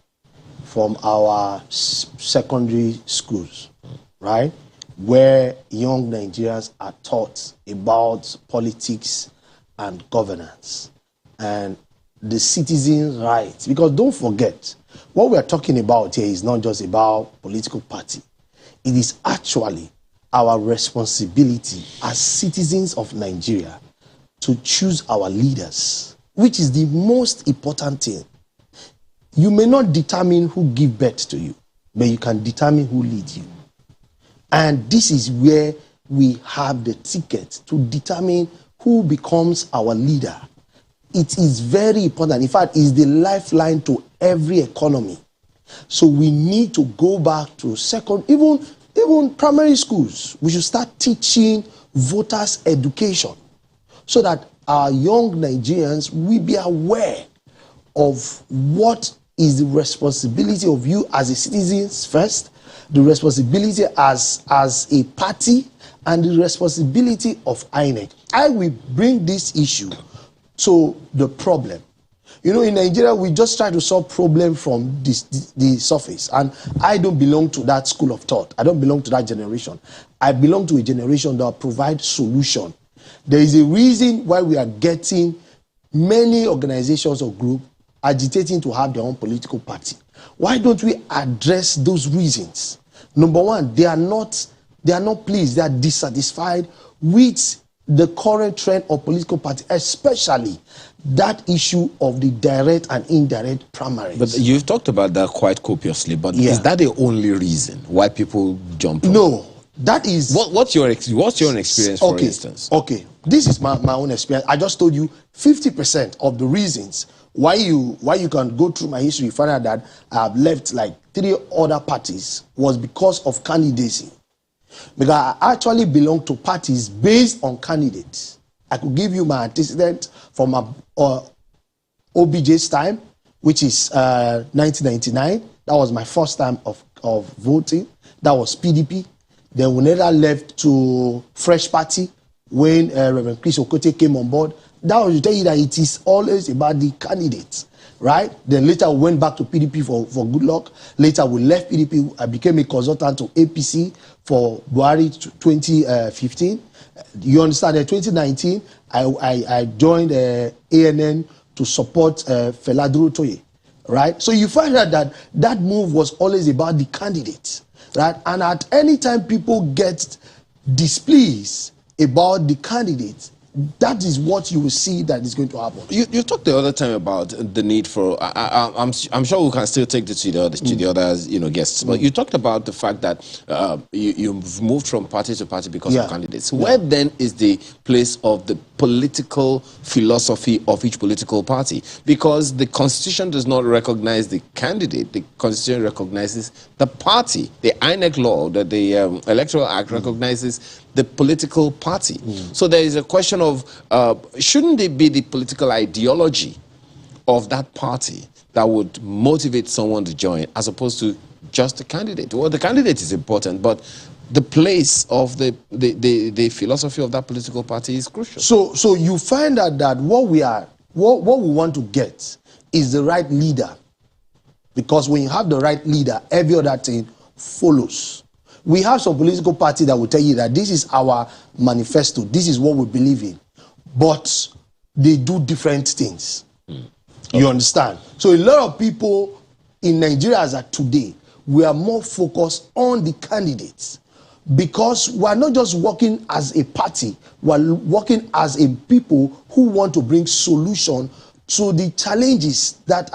from our secondary schools, right? Where young Nigerians are taught about politics and governance and the citizens' rights. Because don't forget, what we are talking about here is not just about political party. It is actually our responsibility as citizens of Nigeria to choose our leaders, which is the most important thing. You may not determine who gives birth to you, but you can determine who leads you. And this is where we have the ticket to determine who becomes our leader. It is very important. In fact, it's the lifeline to every economy. So we need to go back to even primary schools. We should start teaching voters education so that our young Nigerians will be aware of what is the responsibility of you as a citizen first, the responsibility as a party, and the responsibility of INEC. I will bring this issue to the problem. In Nigeria, we just try to solve problems from the surface. And I don't belong to that school of thought. I don't belong to that generation. I belong to a generation that provides solution. There is a reason why we are getting many organizations or groups agitating to have their own political party. Why don't we address those reasons? Number one, they are not pleased, they are dissatisfied with the current trend of political party, especially that issue of the direct and indirect primaries. But you've talked about that quite copiously, but is that the only reason why people jump on? No, that is... What's your own experience, for instance? Okay, this is my own experience. I just told you 50% of the reasons why you can go through my history, you find out that I have left like 3 other parties was because of candidacy. Because I actually belong to parties based on candidates. I could give you my antecedent from OBJ's time, which is 1999. That was my first time of voting. That was PDP. Then we later left to Fresh Party when Reverend Chris Okote came on board. That was to tell you that it is always about the candidates, right? Then later we went back to PDP for good luck. Later we left PDP. I became a consultant to APC for Buhari 2015. You understand that 2019, I joined ANN to support Fela Durotoye, right? So you find out that move was always about the candidates, right? And at any time people get displeased about the candidates, that is what you will see that is going to happen. You talked the other time about the need for. I'm sure we can still take this to the other guests. But you talked about the fact that you've moved from party to party because of candidates. Where then is the place of the political philosophy of each political party? Because the Constitution does not recognize the candidate. The Constitution recognizes the party. The INEC law, the Electoral Act recognizes the political party. So there is a question of, shouldn't it be the political ideology of that party that would motivate someone to join as opposed to just the candidate? Well, the candidate is important, but the place of the philosophy of that political party is crucial. So you find out that what we want to get is the right leader. Because when you have the right leader, every other thing follows. We have some political party that will tell you that this is our manifesto, this is what we believe in, but they do different things. You understand? So a lot of people in Nigeria as of today, we are more focused on the candidates because we are not just working as a party, we are working as a people who want to bring solution to the challenges that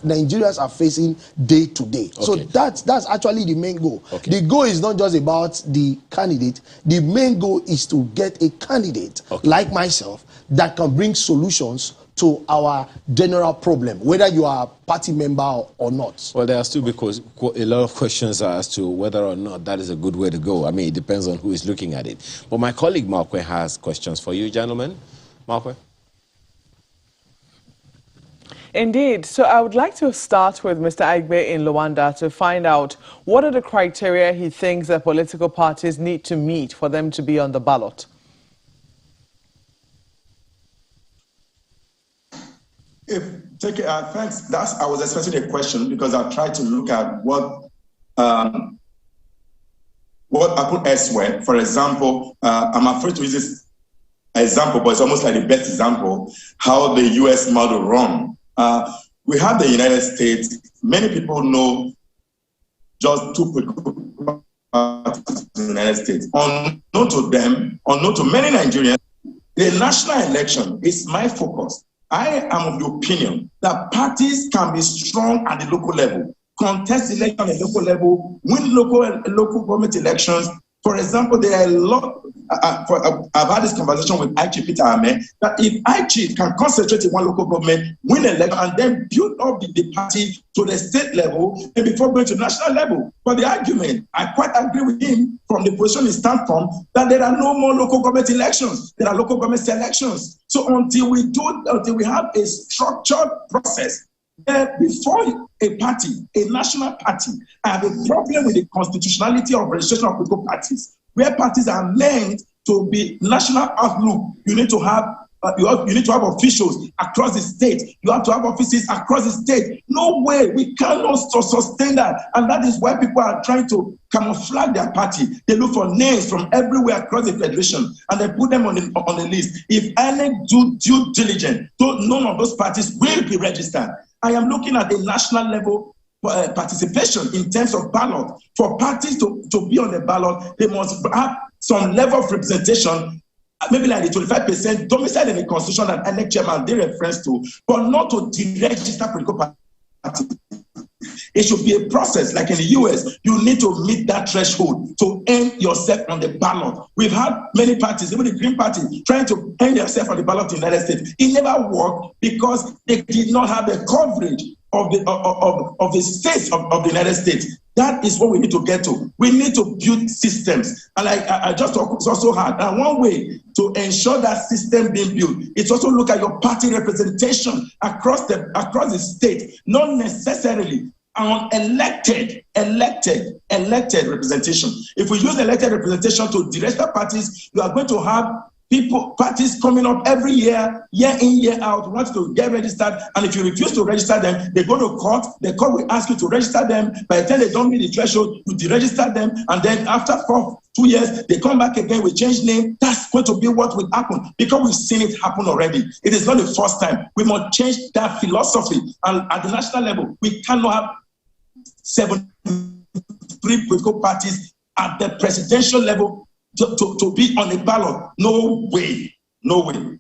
Nigerians are facing day to day. So that's actually the main goal. The goal is not just about the candidate. The main goal is to get a candidate like myself that can bring solutions to our general problem, whether you are a party member or not. Well, there are still because a lot of questions as to whether or not that is a good way to go. I mean, it depends on who is looking at it. But my colleague Markwe has questions for you, gentlemen. Markwe? Indeed. So I would like to start with Mr. Aigbe in Luanda to find out what are the criteria he thinks that political parties need to meet for them to be on the ballot. Thanks. I was expecting a question because I tried to look at what I put elsewhere. For example, I'm afraid to use this example, but it's almost like the best example, how the U.S. model run. We have the United States. Many people know just 2 political parties in the United States. Unknown to them, unknown to many Nigerians, the national election is my focus. I am of the opinion that parties can be strong at the local level, contest election at the local level, win local government elections. For example, there are a lot, I've had this conversation with I Chief Peter Ame, that if I Chief can concentrate in one local government, win an election, and then build up the party to the state level, and before going to the national level. But the argument, I quite agree with him from the position he stands from, that there are no more local government elections, there are local government elections. So until we have a structured process, before a party, a national party, I have a problem with the constitutionality of registration of political parties, where parties are meant to be national outlook. You need to have you need to have officials across the state. You have to have offices across the state. No way, we cannot sustain that. And that is why people are trying to camouflage their party. They look for names from everywhere across the federation and they put them on the list. If any due diligence, none of those parties will be registered. I am looking at the national level participation in terms of ballot. For parties to be on the ballot, they must have some level of representation, maybe like the 25% domiciled in the constitution that INEC chairman they reference to, but not to deregister political parties. It should be a process, like in the US, you need to meet that threshold to end yourself on the ballot. We've had many parties, even the Green Party, trying to end themselves on the ballot in the United States. It never worked because they did not have the coverage of the states of the United States. That is what we need to get to. We need to build systems. And I just it's also hard. And one way to ensure that system being built is also look at your party representation across the state, not necessarily on elected representation. If we use elected representation to deregister parties, you are going to have parties coming up every year in, year out, want to get registered, and if you refuse to register them, they go to court. The court will ask you to register them. By the time they don't meet the threshold, you deregister them, and then after 2 years, they come back again, we change name. That's going to be what will happen because we've seen it happen already. It is not the first time. We must change that philosophy, and at the national level, we cannot have 73 political parties at the presidential level to be on the ballot. No way. No way.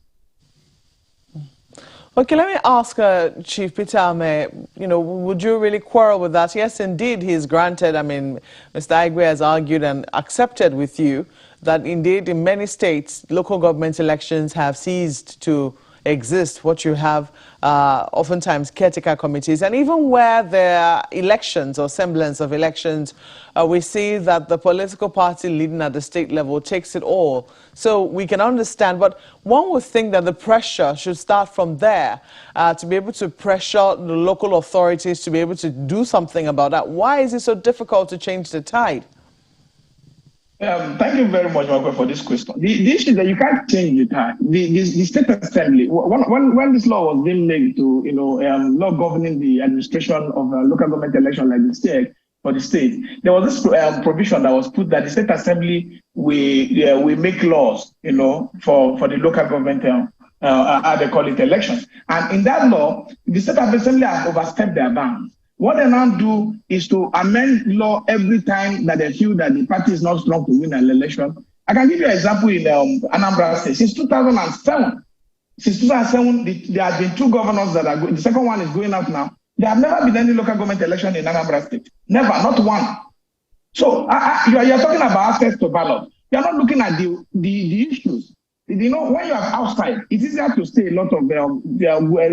Okay, let me ask Chief Peter Ame, would you really quarrel with that? Yes, indeed, he's granted. I mean, Mr. Igwe has argued and accepted with you that indeed in many states, local government elections have ceased to exist. What you have oftentimes caretaker committees, and even where there are elections or semblance of elections, we see that the political party leading at the state level takes it all. So we can understand, but one would think that the pressure should start from there to be able to pressure the local authorities to be able to do something about that. Why is it so difficult to change the tide? Thank you very much, Michael, for this question. The issue is that you can't change the time. The state assembly, when this law was being made to, law governing the administration of local government election like the state, for the state, there was this provision that was put that the state assembly we make laws, for the local government, how they call it, elections. And in that law, the state assembly has overstepped their bounds. What they now do is to amend law every time that they feel that the party is not strong to win an election. I can give you an example in Anambra State. Since 2007, there have been 2 governors that are going. The second one is going out now. There have never been any local government election in Anambra State. Never, not one. So you're talking about access to ballot. You're not looking at the issues. When you are outside, it's easier to say a lot of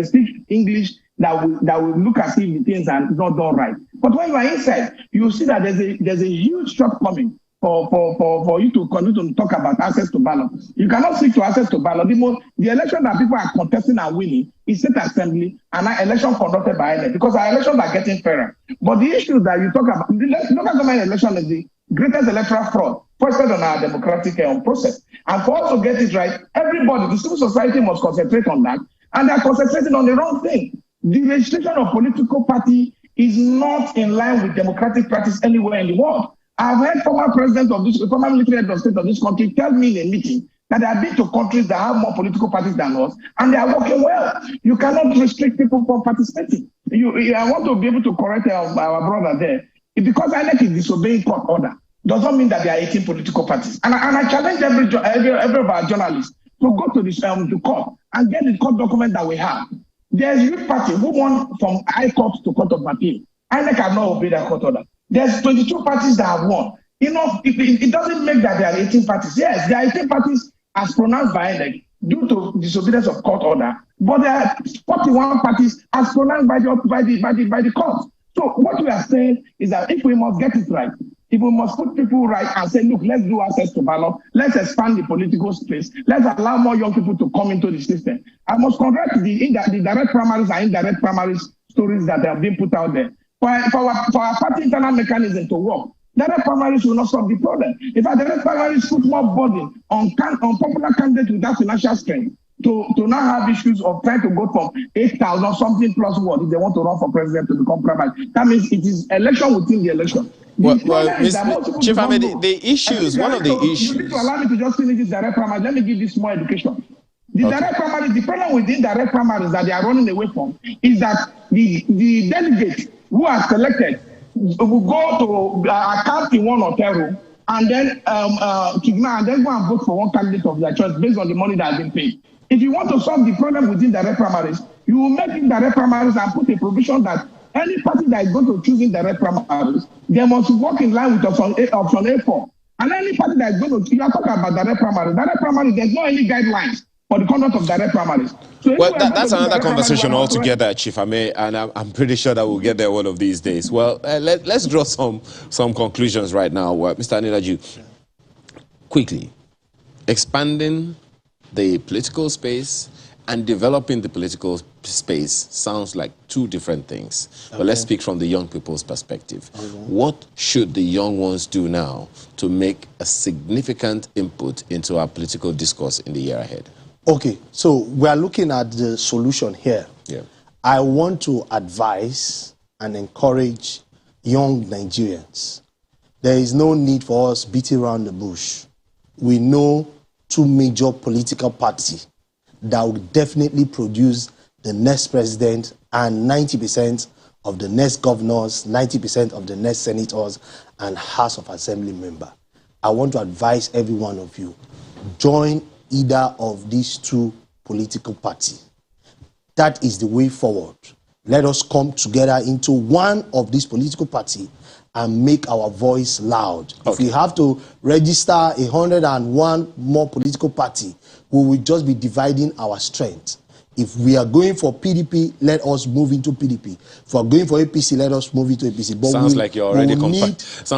speak English that will look as if the things are not done right. But when you are inside, you see that there's a huge shortcoming for you to continue to talk about access to ballot. You cannot seek to access to ballot. The election that people are contesting and winning is state assembly and an election conducted by INEC, because our elections are getting fairer. But the issue that you talk about, the local government election is the greatest electoral fraud fostered on our democratic process. And for us to get it right, everybody, the civil society must concentrate on that, and they're concentrating on the wrong thing. The registration of political party is not in line with democratic practice anywhere in the world. I've heard former military head of state of this country tell me in a meeting that they have been to countries that have more political parties than us, and they are working well. You cannot restrict people from participating. I want to be able to correct our brother there. Because INEC is disobeying court order, does not mean that there are 18 political parties. And I challenge every of our journalists to go to the court and get the court document that we have. There's youth party who won from High Court to Court of Appeal. INEC have not obeyed that court order. There's 22 parties that have won. It doesn't make that there are 18 parties. Yes, there are 18 parties as pronounced by INEC due to disobedience of court order, but there are 41 parties as pronounced by the court. So what we are saying is that if we must get it right, if we must put people right and say, look, let's do access to ballot, let's expand the political space, let's allow more young people to come into the system. I must correct the direct primaries and indirect primaries stories that have been put out there. For our party internal mechanism to work, direct primaries will not solve the problem. If our direct primaries put more burden on popular candidates without financial strength, to now have issues of trying to go from 8,000 something plus what if they want to run for president to become primary. That means it is election within the election. Well, Chief Ahmed, the issues, one of the issues. You need to allow me to just finish this direct primary. Let me give this more education. The direct primary, the problem with the direct primaries that they are running away from is that the delegates who are selected will go to a camp in one hotel room and then go and vote for one candidate of their choice based on the money that has been paid. If you want to solve the problem within direct primaries, you will make it direct primaries and put a provision that any party that is going to choose in direct primaries, they must work in line with option A4. And any party that is going to, you are talking about direct primaries, there's no any guidelines for the conduct of direct primaries. So well, that's another conversation altogether, Chief Ahmed, and I'm pretty sure that we'll get there one of these days. Well, let's draw some conclusions right now. Mr. Anilaju, quickly, expanding the political space and developing the political space sounds like two different things. Okay. But let's speak from the young people's perspective. Okay. What should the young ones do now to make a significant input into our political discourse in the year ahead? Okay, so we are looking at the solution here. Yeah. I want to advise and encourage young Nigerians. There is no need for us beating around the bush. We know two major political parties that will definitely produce the next president and 90% of the next governors, 90% of the next senators and House of Assembly member. I want to advise every one of you, join either of these two political parties. That is the way forward. Let us come together into one of these political parties and make our voice loud. Okay. If we have to register 101 more political parties, we will just be dividing our strength. If we are going for PDP, let us move into PDP. If we are going for APC, let us move into APC. But sounds like you're already campaigning for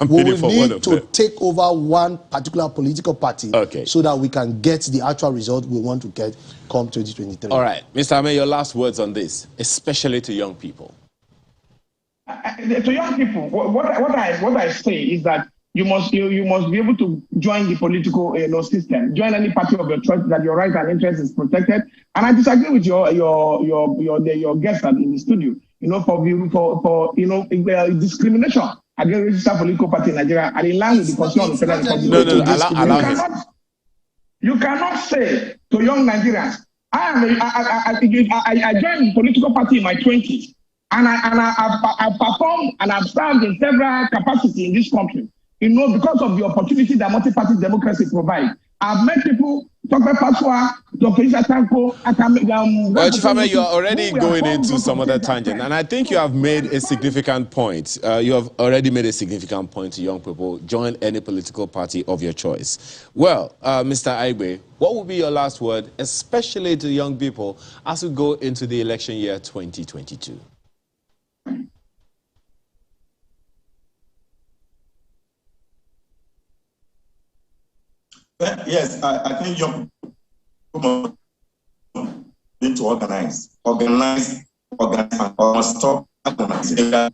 one of them. We need to take over one particular political party so that we can get the actual result we want to get come 2023. All right. Mr. Ahmed, your last words on this, especially to young people. To young people, what I say is that you must be able to join the political system, join any party of your choice that your right and interest is protected. And I disagree with your guest in the studio. For discrimination against registered political party in Nigeria are in line with the Constitution of the Federal Republic. You cannot say to young Nigerians, I joined a political party in my 20s, and I've performed and I've served in several capacities in this country. Because of the opportunity that multi-party democracy provides. I've met people, Dr. Paswa, Dr. Isatanko, well, Chief Ahmed, you are already going into some other tangent, and I think you have made a significant point. You have already made a significant point to young people. Join any political party of your choice. Well, Mr. Aigbe, what would be your last word, especially to young people, as we go into the election year 2022? Yes, I think young people need to organize, and stop organizing. I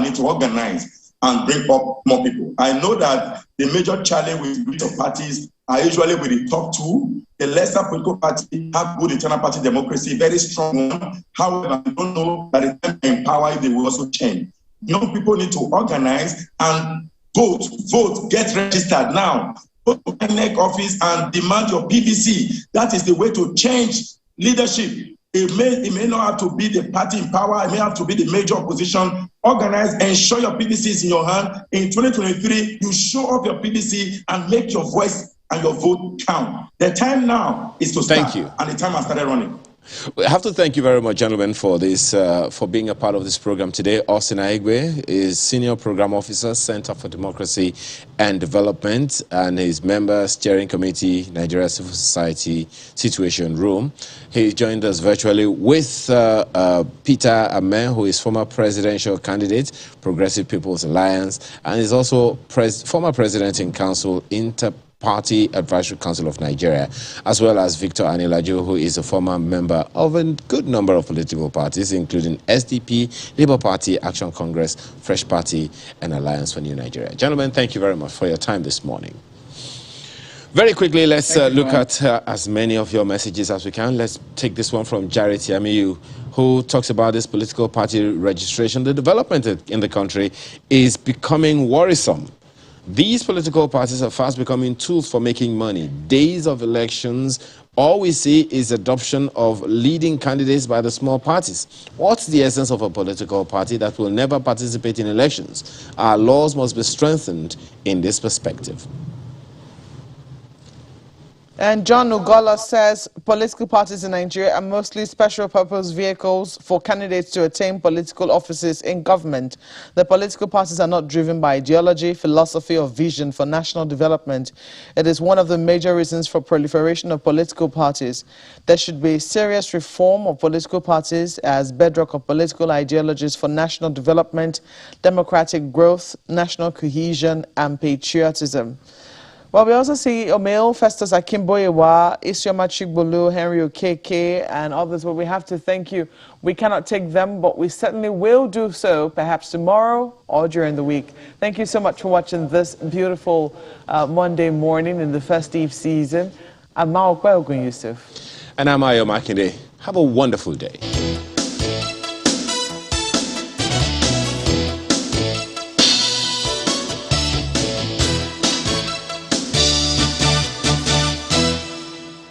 need to organize and bring up more people. I know that the major challenge with political parties are usually with the top two. The lesser political party have good internal party democracy, very strong one. However, I don't know that the time they empower, they will also change. Young people need to organize and vote, get registered now. Go to the INEC office and demand your PVC. That is the way to change leadership. It may not have to be the party in power. It may have to be the major opposition. Organize and show your PVCs in your hand. In 2023, you show off your PVC and make your voice and your vote count. The time now is to start. Thank you. And the time has started running. I have to thank you very much, gentlemen, for this, for being a part of this program today. Austin Aigbe is Senior Program Officer, Center for Democracy and Development, and his member, Steering Committee, Nigeria Civil Society Situation Room. He joined us virtually with Peter Amen, who is former presidential candidate, Progressive People's Alliance, and is also former president in Council, Party Advisory Council of Nigeria, as well as Victor Anilaju, who is a former member of a good number of political parties, including SDP, Labour Party, Action Congress, Fresh Party, and Alliance for New Nigeria. Gentlemen, thank you very much for your time this morning. Very quickly, let's look at as many of your messages as we can. Let's take this one from Jarity Amiyu, who talks about this political party registration. The development in the country is becoming worrisome. These political parties are fast becoming tools for making money. Days of elections, all we see is adoption of leading candidates by the small parties. What's the essence of a political party that will never participate in elections? Our laws must be strengthened in this perspective. And John Ugola says political parties in Nigeria are mostly special purpose vehicles for candidates to attain political offices in government. The political parties are not driven by ideology, philosophy, or vision for national development. It is one of the major reasons for proliferation of political parties. There should be serious reform of political parties as bedrock of political ideologies for national development, democratic growth, national cohesion, and patriotism. Well, we also see Omeo, Festus Akimboyewa, Isioma Chigbolu, Henry Okeke, and others. Well, we have to thank you. We cannot take them, but we certainly will do so, perhaps tomorrow or during the week. Thank you so much for watching this beautiful Monday morning in the festive season. I'm Mao Yusuf. And I'm Ayo Makinde. Have a wonderful day.